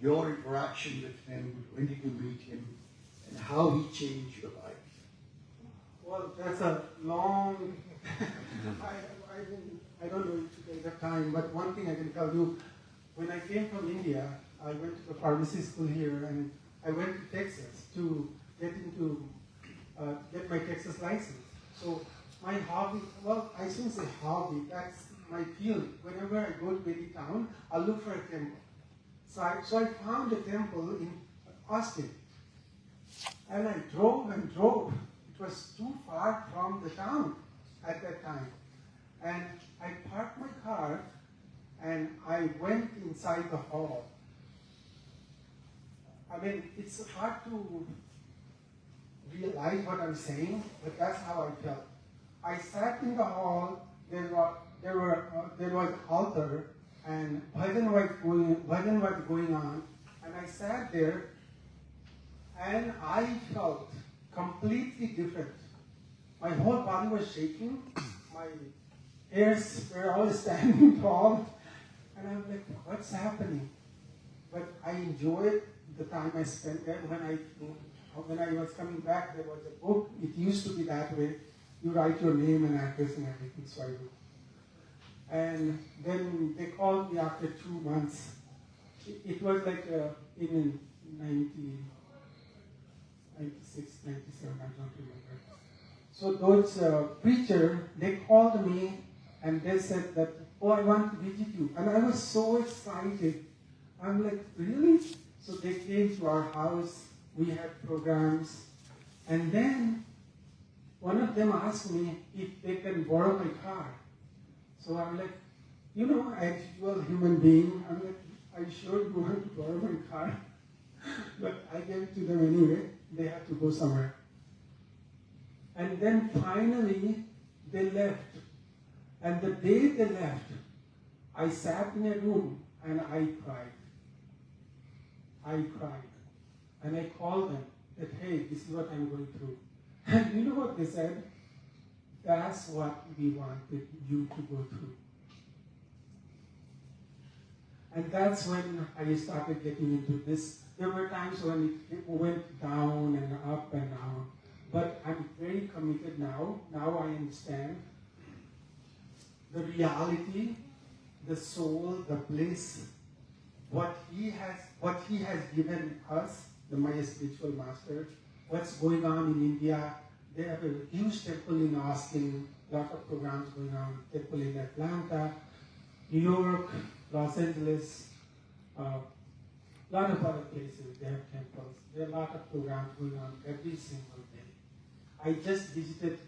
your interaction with him? When did you meet him? And how he changed your life? Well, that's a long, I don't know if you take the time, but one thing I can tell you, when I came from India, I went to the pharmacy school here, and I went to Texas to get my Texas license. So my hobby, well, I shouldn't say hobby, that's my field. Whenever I go to any town, I look for a temple. So I found a temple in Austin. And I drove and drove. It was too far from the town at that time. And I parked my car and I went inside the hall. I mean, it's hard to realize what I'm saying, but that's how I felt. I sat in the hall, there was altar, and bhajan was going on, and I sat there, and I felt completely different. My whole body was shaking, my hairs were all standing tall, and I'm like, what's happening? But I enjoyed the time I spent there. When I was coming back, there was a book. It used to be that way. You write your name and address and everything, so I wrote. And then they called me after 2 months. It was like in 96, 97, I don't remember. So those preacher, they called me and they said that, oh, I want to visit you. And I was so excited. I'm like, really? So they came to our house, we had programs, and then one of them asked me if they can borrow my car. So I'm like, you know, as usual human being, I'm like, are you sure you want to borrow my car? But I gave it to them anyway. They had to go somewhere. And then finally, they left. And the day they left, I sat in a room and I cried. I cried. And I called them that, hey, this is what I'm going through. And you know what they said? That's what we wanted you to go through. And that's when I started getting into this. There were times when it went down and up and down. But I'm very committed now. Now I understand the reality, the soul, the bliss, what he has given us, my spiritual master, what's going on in India. They have a huge temple in Austin, lot of programs going on, temple in Atlanta, New York, Los Angeles, lot of other places, they have temples. There are a lot of programs going on every single day. I just visited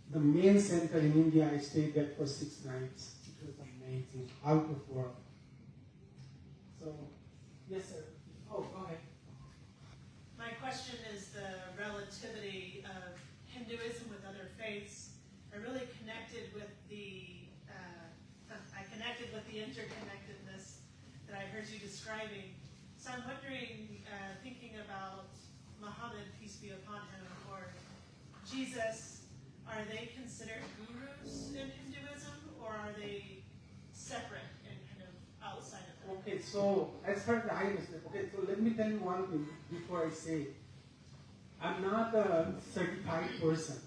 the main center in India. I stayed there for 6 nights. It was amazing, out of world. So, yes, sir. Oh, go ahead. My question is the relativity of Hinduism with other faiths. I really connected with the interconnectedness that I heard you describing. So I'm wondering, thinking about Muhammad, peace be upon him, or Jesus, are they considered gurus in Hinduism, or are they separate and kind of outside of that? Okay, so as far as I understand, okay, so let me tell you one thing before I say. I'm not a certified person.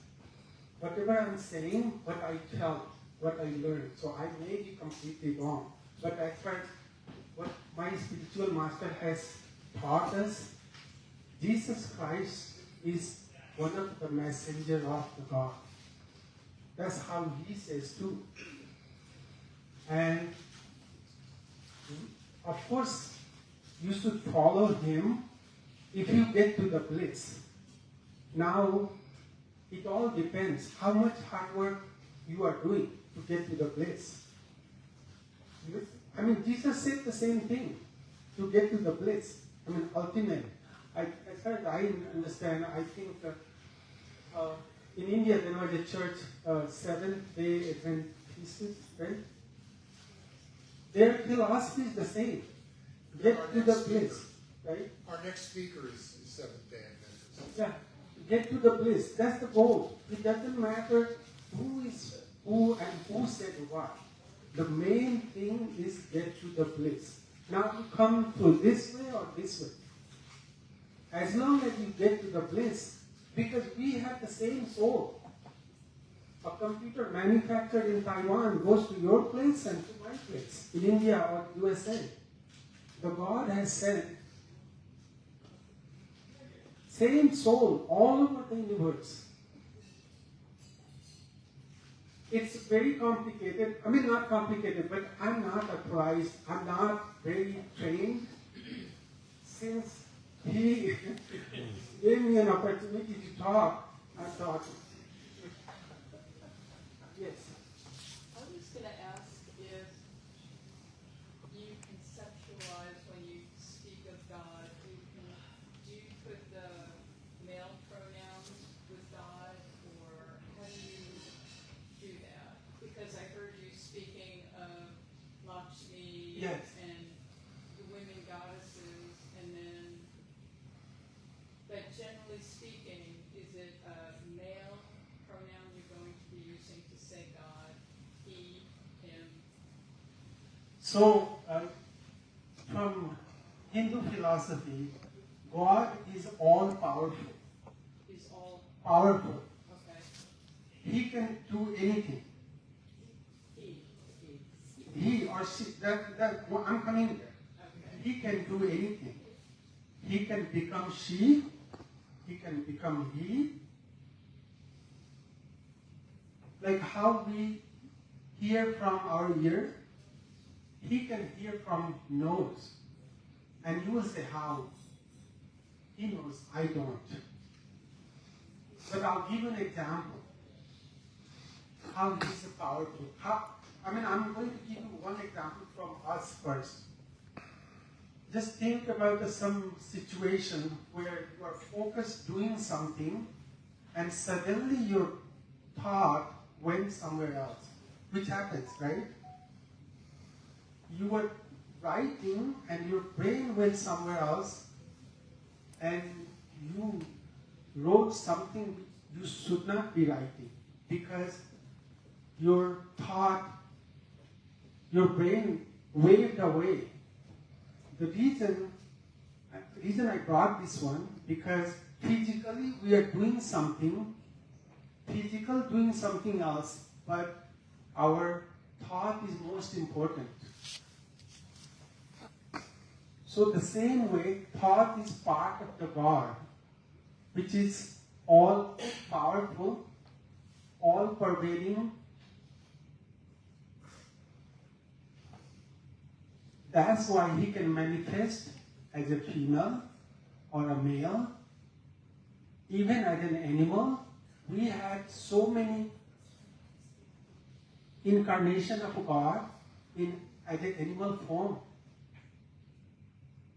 Whatever I'm saying, what I felt, what I learned, so I may be completely wrong. But as far as what my spiritual master has taught us, Jesus Christ is one of the messengers of the God. That's how he says too. And of course, you should follow him if you get to the bliss. Now, it all depends how much hard work you are doing to get to the bliss. I mean, Jesus said the same thing, to get to the bliss. I mean, ultimately. As far as I understand, I think in India there was a church, Seventh-day Adventists, right? Their philosophy is the same. Get to the bliss, right? Our next speaker is Seventh-day Adventist. Yeah, get to the bliss. That's the goal. It doesn't matter who is who and who said what. The main thing is get to the bliss. Now you come through this way or this way. As long as you get to the bliss, because we have the same soul. A computer manufactured in Taiwan goes to your place and to my place, in India or USA. The God has said, same soul all over the universe. It's very complicated. I mean, not complicated, but I'm not authorized. I'm not very trained. Since he gave me an opportunity to talk, I thought, yes. I was going to ask if you conceptualize when you speak of God, do you put the male pronouns with God, or how do you do that? Because I heard you speaking of Lakshmi Yes. and the women goddesses, and then, but generally speaking, is it a male pronoun you're going to be using to say God, he, him? So, from Hindu philosophy, God is all powerful. Is all, Powerful. okay, He can do anything. He or she, well, I'm coming there. okay. He can do anything. He can become she. He can become he. Like how we hear from our ear, he can hear from nose. And you will say, how? He knows, I don't. But I'll give you an example. How he's so powerful. I'm going to give you one example from us first. Just think about some situation where you are focused doing something and suddenly your thought went somewhere else. Which happens, right? You were writing and your brain went somewhere else and you wrote something you should not be writing because your thought, your brain waved away. The reason I brought this one, because physically we are doing something, physical doing something else, but our thought is most important. So the same way, thought is part of the God, which is all powerful, all pervading. That's why he can manifest as a female or a male, even as an animal. We had so many incarnation of God as an animal form.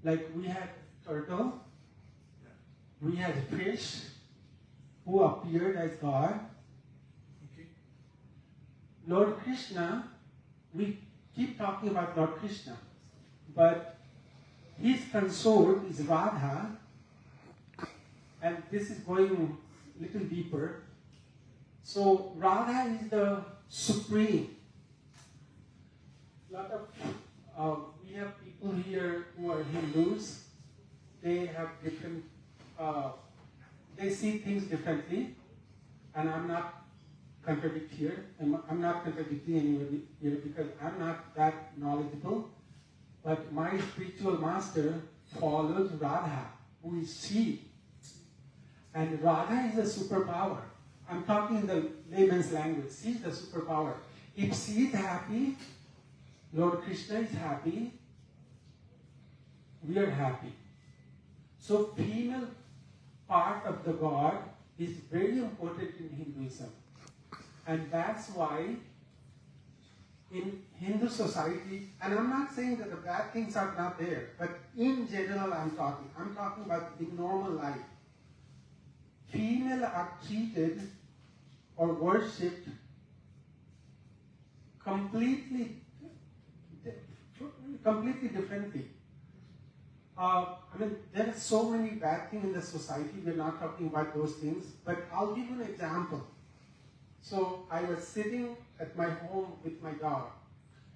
Like we had turtle, we had fish who appeared as God. Lord Krishna, we keep talking about Lord Krishna, but his consort is Radha, and this is going a little deeper. So Radha is the supreme. We have people here who are Hindus. They have different, they see things differently, and I'm not contradict here. I'm not contradicting anybody here because I'm not that knowledgeable. But my spiritual master follows Radha, who is she. And Radha is a superpower. I'm talking in the layman's language. She is the superpower. If she is happy, Lord Krishna is happy, we are happy. So female part of the God is very important in Hinduism. And that's why in Hindu society, and I'm not saying that the bad things are not there, but in general I'm talking about in normal life. Female are treated or worshipped completely differently. There are so many bad things in the society, we're not talking about those things, but I'll give you an example. So I was sitting at my home with my dog,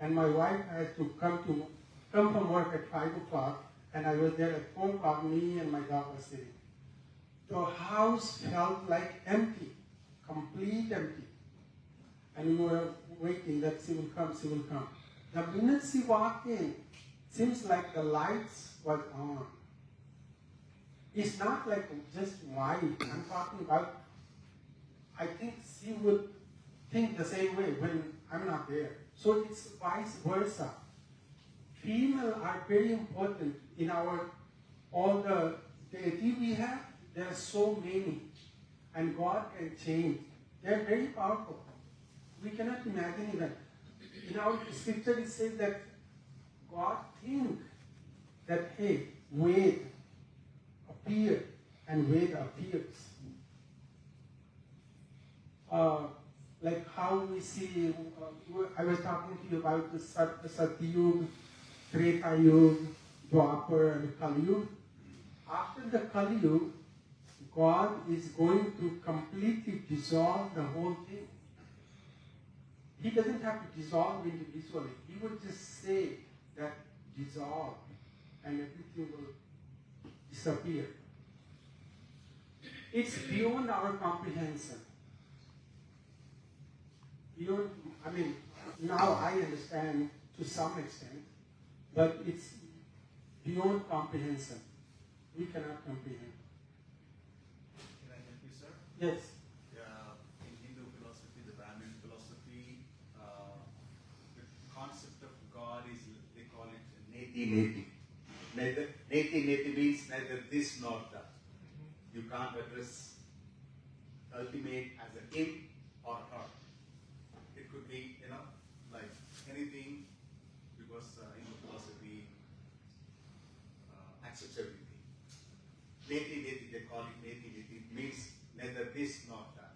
and my wife had to come from work at 5 o'clock, and I was there at 4 o'clock, me and my dog were sitting. The house felt like empty, complete empty. And we were waiting that she will come, she will come. The minute she walked in, seems like the lights was on. It's not like just white. I'm talking about, I think she would think the same way when I'm not there. So it's vice versa. Female are very important in all the deity we have. There are so many. And God can change. They're very powerful. We cannot imagine even. In our scripture it says that God thinks that, hey, Ved appeared and Ved appears. Like how we see, I was talking to you about the Satyug, Treta Yug, Dwapar, and Kali Yug. After the Kali Yug, God is going to completely dissolve the whole thing. He doesn't have to dissolve individually. He would just say that dissolve and everything will disappear. It's beyond our comprehension. Now I understand to some extent, but it's beyond comprehension. We cannot comprehend. Can I help you, sir? Yes. In Hindu philosophy, the Brahmin philosophy, the concept of God is, they call it neti neti. Neti neti means neither this nor that. You can't address ultimate as a him or her. It could be, like anything, because Hindu philosophy accepts everything. Neti neti, they call it neti neti, means neither this nor that.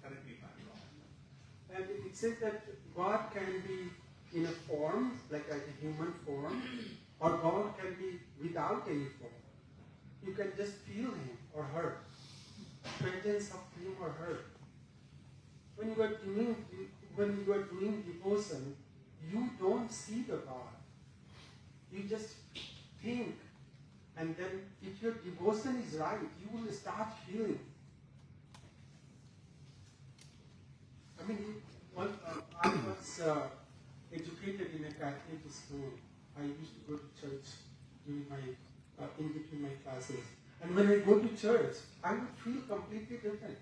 Correct me if I'm wrong. And it says that God can be in a form, like a human form, or God can be without any form. You can just feel him or her, presence of him or her. When you are doing devotion, you don't see the God. You just think, and then if your devotion is right, you will start feeling. I was educated in a Catholic school. I used to go to church during my in between my classes. And when I go to church, I would feel completely different.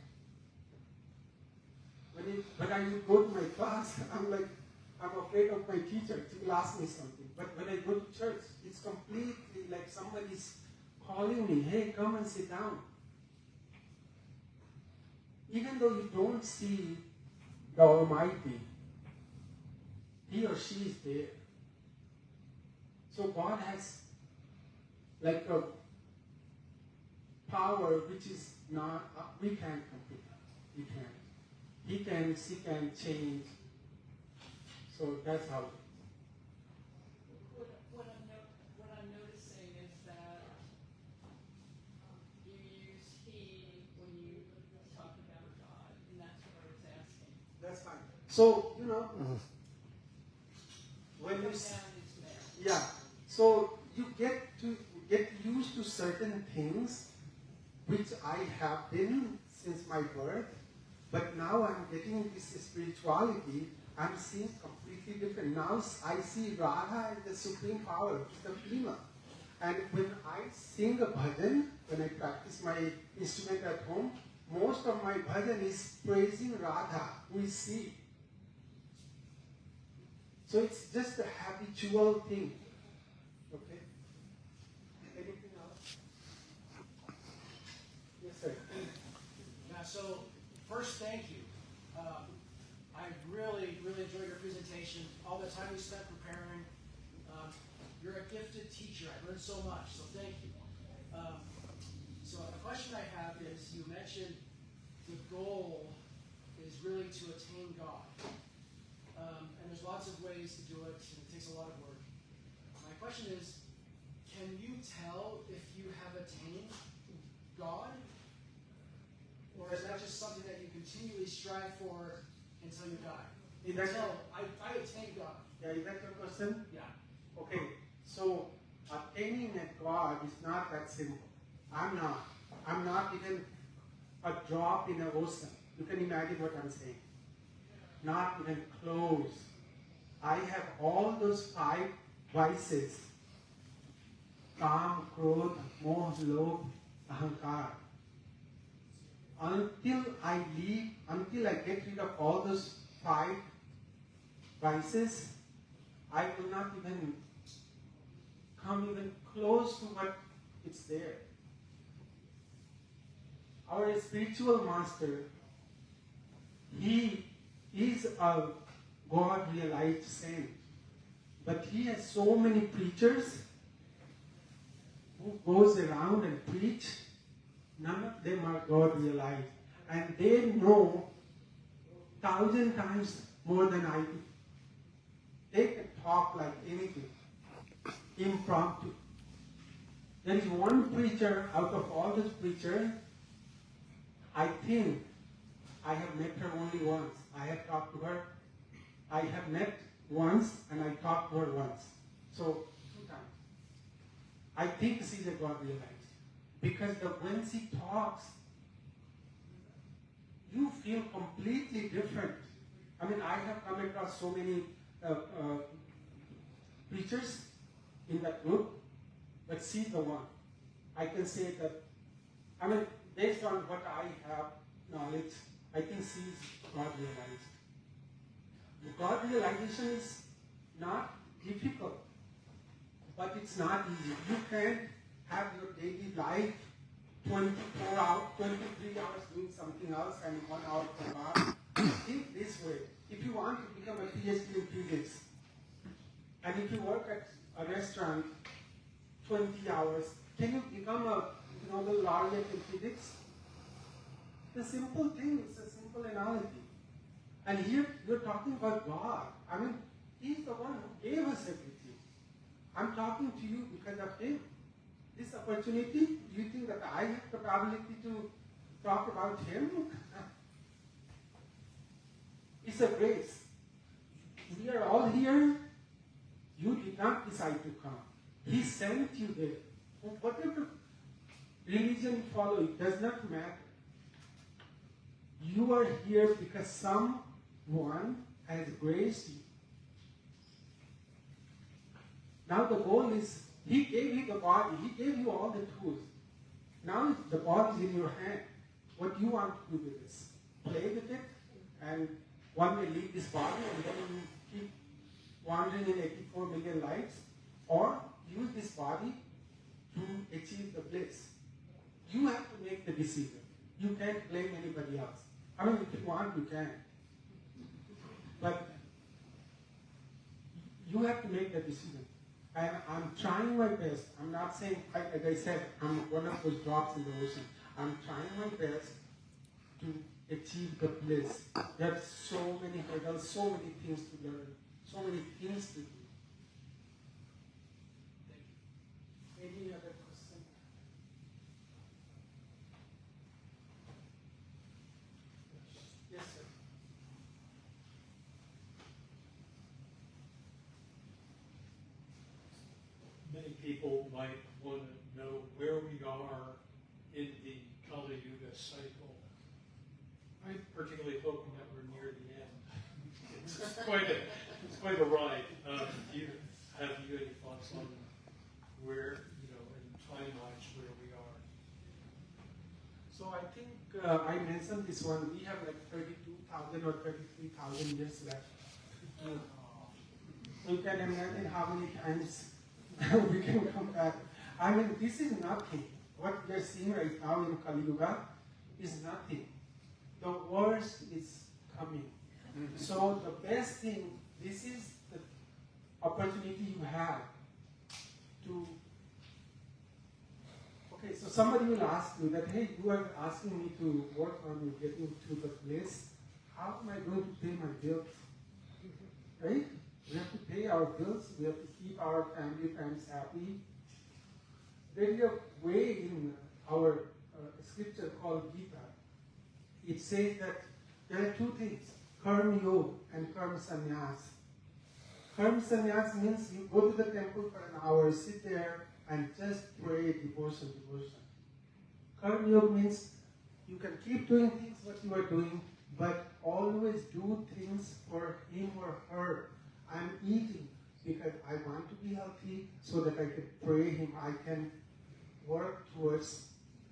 When I would go to my class, I'm afraid of my teacher. She will ask me something. But when I go to church, it's completely like somebody's calling me, hey, come and sit down. Even though you don't see the Almighty, He or she is there. So God has like a power which is not, we can't compete. We can't. She can change. So that's how. What I'm noticing is that you use he when you talk about God, and that's what I was asking. That's fine. So, when you Pronoun is male. yeah, so you get used to certain things which I have been since my birth, but now I'm getting this spirituality. I'm seeing completely different. Now I see Radha as the supreme power, the female. And when I sing a bhajan, when I practice my instrument at home, most of my bhajan is praising Radha, who is she. So it's just a habitual thing. Okay? Anything else? Yes, sir. Yeah, so first, thank you. I really, really enjoyed your presentation. All the time you spent preparing. You're a gifted teacher. I learned so much, so thank you. So the question I have is, you mentioned the goal is really to attain God. And there's lots of ways to do it, and it takes a lot of work. My question is, can you tell if you have attained God? Or is that just something that you continually strive for until you die? Until I attain God. Yeah, is that your question? Yeah. Okay, so attaining a God is not that simple. I'm not even a drop in the ocean. You can imagine what I'm saying. Not even close. I have all those 5 vices. Kam, Krodh, Moh, Lobh, Ahankar. Until I get rid of all those 5 vices, I will not even come even close to what is there. Our spiritual master, he is a God-realized saint. But he has so many preachers who goes around and preach. None of them are God-realized. And they know 1,000 times more than I do. They can talk like anything. Impromptu. There is one preacher out of all those preachers, I think I have met her only once. I have talked to her. I have met once and I talked to her once. So, 2 times. I think she's a God realized. Because when she talks, you feel completely different. I mean, I have come across so many preachers in that group, but she's the one. I can say that, I mean, based on what I have knowledge, I think she's God realized. The God realization is not difficult, but it's not easy. You can't have your daily life 24 hours, 23 hours doing something else and 1 hour for God. Think this way. If you want to become a PhD in physics, and if you work at a restaurant 20 hours, can you become a Nobel laureate in physics? The simple thing, it's a simple analogy. And here you're talking about God. I mean, He's the one who gave us everything. I'm talking to you because of Him. This opportunity, do you think that I have the capability to talk about Him? It's a grace. We are all here. You did not decide to come. He sent you there. Whatever religion you follow, it does not matter. You are here because someone has graced you. Now the goal is He gave you the body. He gave you all the tools. Now the body is in your hand. What do you want to do with this? Play with it, and one day leave this body, and then you keep wandering in 84 million lives, or use this body to achieve the bliss. You have to make the decision. You can't blame anybody else. I mean, if you want, you can. But you have to make the decision. And I'm trying my best. I'm not saying, like I said, I'm one of those drops in the ocean. I'm trying my best to achieve the bliss. There's so many hurdles, so many things to learn, so many things to do. Thank you. Any other question? Yes, sir. Many people might want to know where we are in the Kali Yuga cycle. I'm particularly hoping that we're near the end. It's quite a ride. Have you any thoughts on where, in time-wise, where we are? So I think I mentioned this one. We have like 32,000 or 33,000 years left. You can imagine how many times we can come back. I mean, this is nothing. What we are seeing right now in Kali Yuga is nothing. The worst is coming. So the best thing, this is the opportunity you have to. Okay, so somebody will ask you that, hey, you are asking me to work on getting to the place. How am I going to pay my bills? Right? We have to pay our bills. We have to keep our family friends happy. There is a way in our scripture called Gita. It says that there are two things, karma yoga and karma sannyas. Karma sannyas means you go to the temple for an hour, sit there, and just pray devotion. Karma yoga means you can keep doing things what you are doing, but always do things for him or her. I'm eating because I want to be healthy so that I can pray him. I can work towards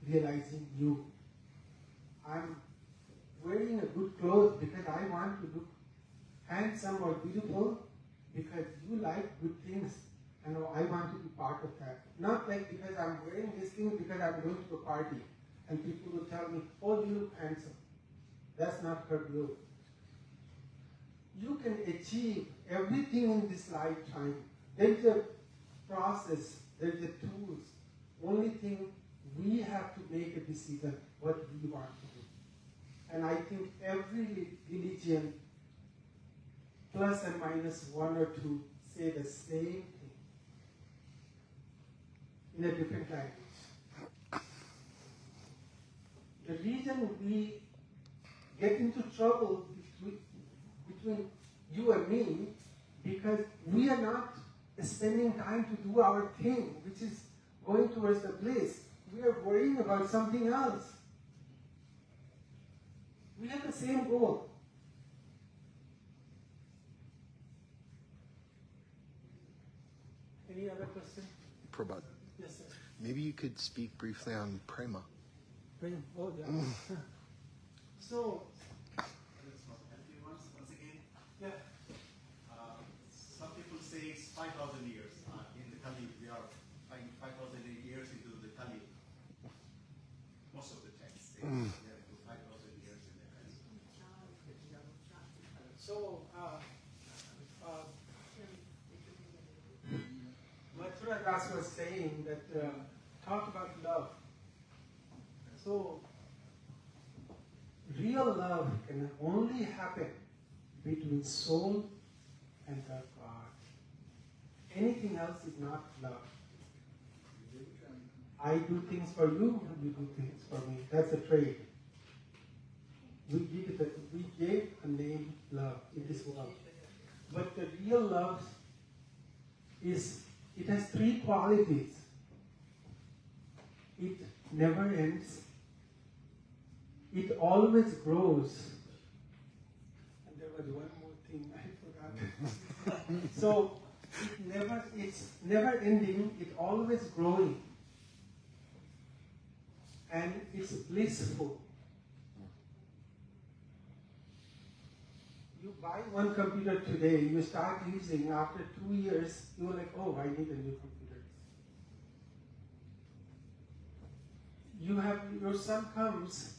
realizing you. I'm wearing a good clothes because I want to look handsome or beautiful because you like good things. And I want to be part of that. Not like because I'm wearing this thing because I'm going to a party and people will tell me, oh, you look handsome. That's not karma yoga. You can achieve everything in this lifetime. There is a process, there is a tools. Only thing, we have to make a decision what we want to do. And I think every religion, plus and minus one or two, say the same thing in a different language. The reason we get into trouble between you and me, because we are not spending time to do our thing, which is going towards the bliss. We are worrying about something else. We have the same goal. Any other question? Prabhat, Yes, sir. maybe you could speak briefly on prema. Prema. Oh, yeah. So, Once again, yeah. some people say it's 5,000 years in the Kali. We are 5,000 years into the Kali. Most of the texts say we are into 5,000 years in the Kali. So, Mathura Das was saying that talk about love. So, real love can only happen between soul and the God. Anything else is not love. I do things for you, you do things for me. That's a trade. We gave a name love in this world. But the real love it has three qualities. It never ends. It always grows. And there was one more thing I forgot. So, it's never ending, it's always growing. And it's blissful. You buy one computer today, you start using, after 2 years, you're like, oh, I need a new computer. Your son comes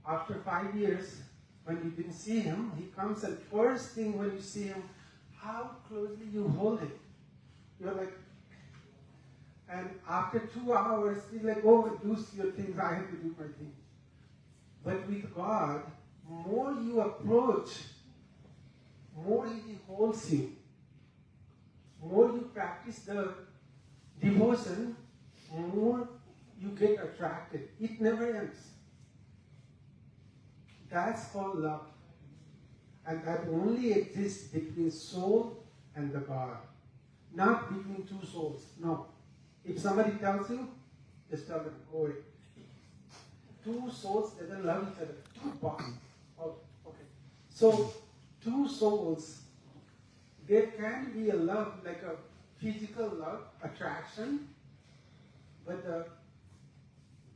after 5 years, when you didn't see him, he comes and first thing when you see him, how closely you hold him. You're like, and after 2 hours, he's like, oh, do your things, I have to do my thing. But with God, more you approach, more He holds you. More you practice the devotion, more you get attracted. It never ends. That's called love. And that only exists between soul and the God. Not between two souls. No. If somebody tells you, just tell them, go away. Two souls that love each other. Two bonds. Oh, okay. So, two souls, there can be a love, like a physical love, attraction, but the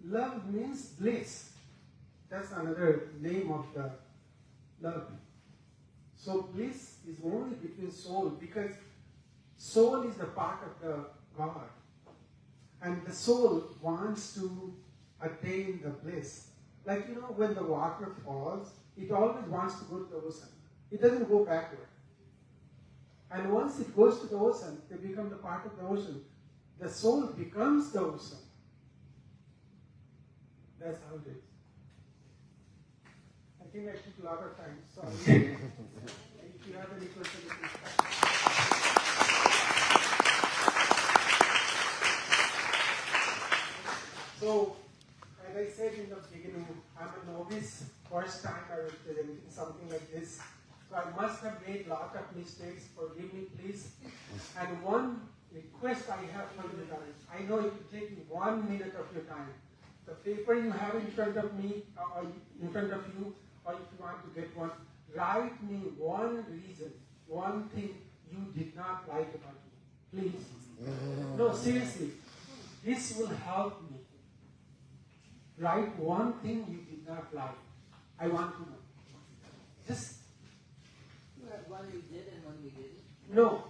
love means bliss. That's another name of the love. So bliss is only between soul, because soul is the part of the God. And the soul wants to attain the bliss. Like, when the water falls, it always wants to go to the ocean. It doesn't go backward. And once it goes to the ocean, they become the part of the ocean. The soul becomes the ocean. That's how it is. I think I took a lot of time. Sorry. If you have any questions, you can start. So, as I said in the beginning, I'm a novice. First time I was presenting something like this. So I must have made a lot of mistakes. Forgive me, please. And one request I have for you guys. I know it will take you 1 minute of your time. The paper you have in front of me, or in front of you, or if you want to get one, write me one reason, one thing you did not like about me. Please. No, seriously. This will help me. Write one thing you did not like. I want to know. Just one we did and one we didn't? no.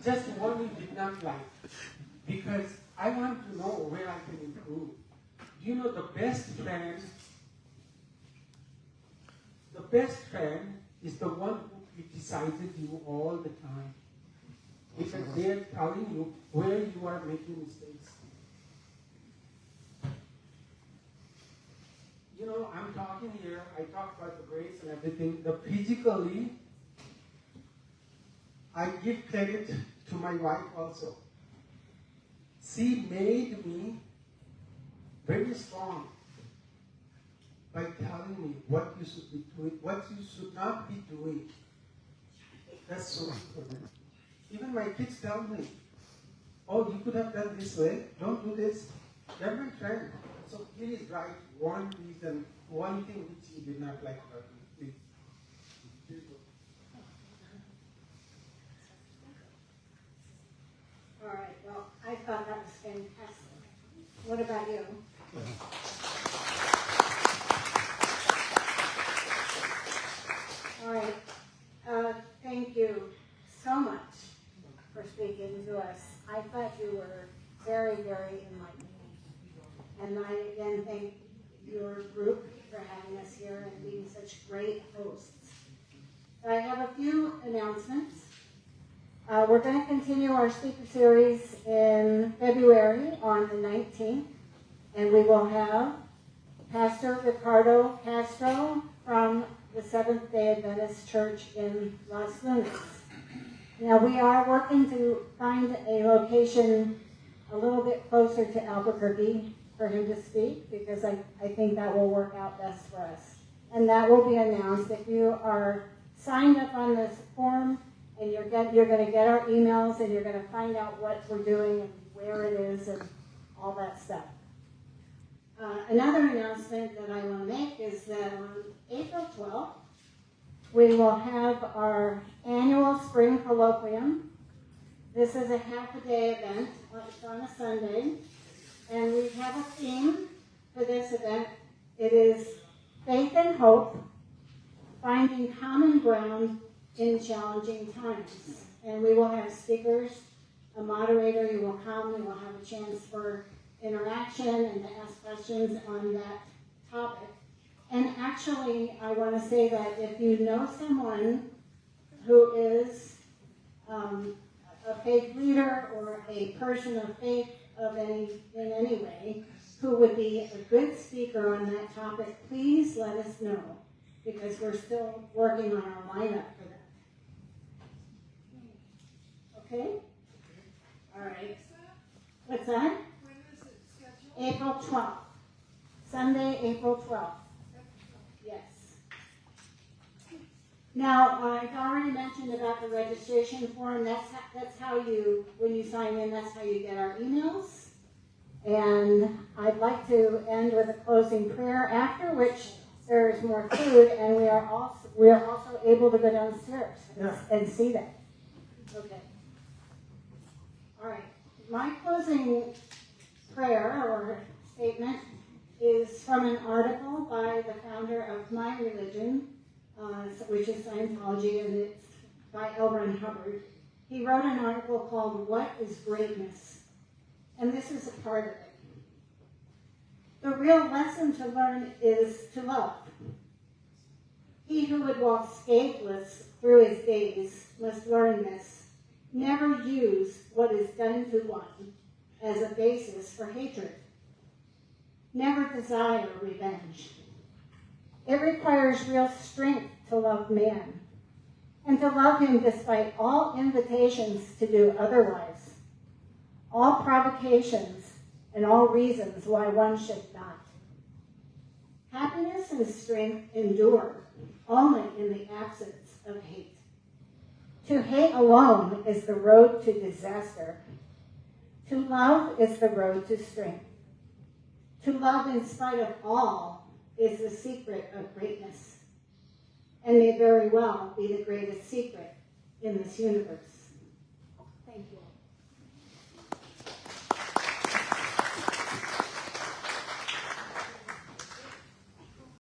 Just one you did not like. Because I want to know where I can improve. You know, the best friend is the one who criticizes you all the time. Because they are telling you where you are making mistakes. I'm talking here, I talk about the grace and everything. The physically, I give credit to my wife also. She made me very strong by telling me what you should be doing, what you should not be doing. That's so important. Even my kids tell me, oh, you could have done this way, don't do this. They're my friend. So please write one reason, one thing which you did not like about me, please. All right, well, I thought that was fantastic. What about you? All right, thank you so much for speaking to us. I thought you were very, very enlightening. And I again thank your group for having us here and being such great hosts. I have a few announcements. We're going to continue our speaker series in February on the 19th, and we will have Pastor Ricardo Castro from the Seventh-day Adventist Church in Las Lunas. Now, we are working to find a location a little bit closer to Albuquerque for him to speak, because I think that will work out best for us. And that will be announced. If you are signed up on this form, and you're going to get our emails, and you're going to find out what we're doing and where it is and all that stuff. Another announcement that I want to make is that on April 12th, we will have our annual spring colloquium This is a half-a-day event. It's on a Sunday. And we have a theme for this event. It is Faith and Hope, Finding Common Ground in Challenging Times. And we will have speakers, a moderator, you will come, we will have a chance for interaction and to ask questions on that topic. And actually, I want to say that if you know someone who is a faith leader or a person of faith in any way, who would be a good speaker on that topic, please let us know, because we're still working on our lineup for that. Okay? All right. What's that? When is it scheduled? April 12th. Sunday, April 12th. Yes. Now, I've already mentioned about the registration form. That's how you, when you sign in, that's how you get our emails. And I'd like to end with a closing prayer, after which there is more food, and we are also able to go downstairs and see that. Okay. All right. My closing prayer or statement is from an article by the founder of my religion, which is Scientology, and it's by L. Ron Hubbard. He wrote an article called "What is Greatness?" And this is a part of it. The real lesson to learn is to love. He who would walk scatheless through his days must learn this. Never use what is done to one as a basis for hatred. Never desire revenge. It requires real strength to love man, and to love him despite all invitations to do otherwise, all provocations, and all reasons why one should not. Happiness and strength endure only in the absence of hate. To hate alone is the road to disaster. To love is the road to strength. To love in spite of all is the secret of greatness, and may very well be the greatest secret in this universe.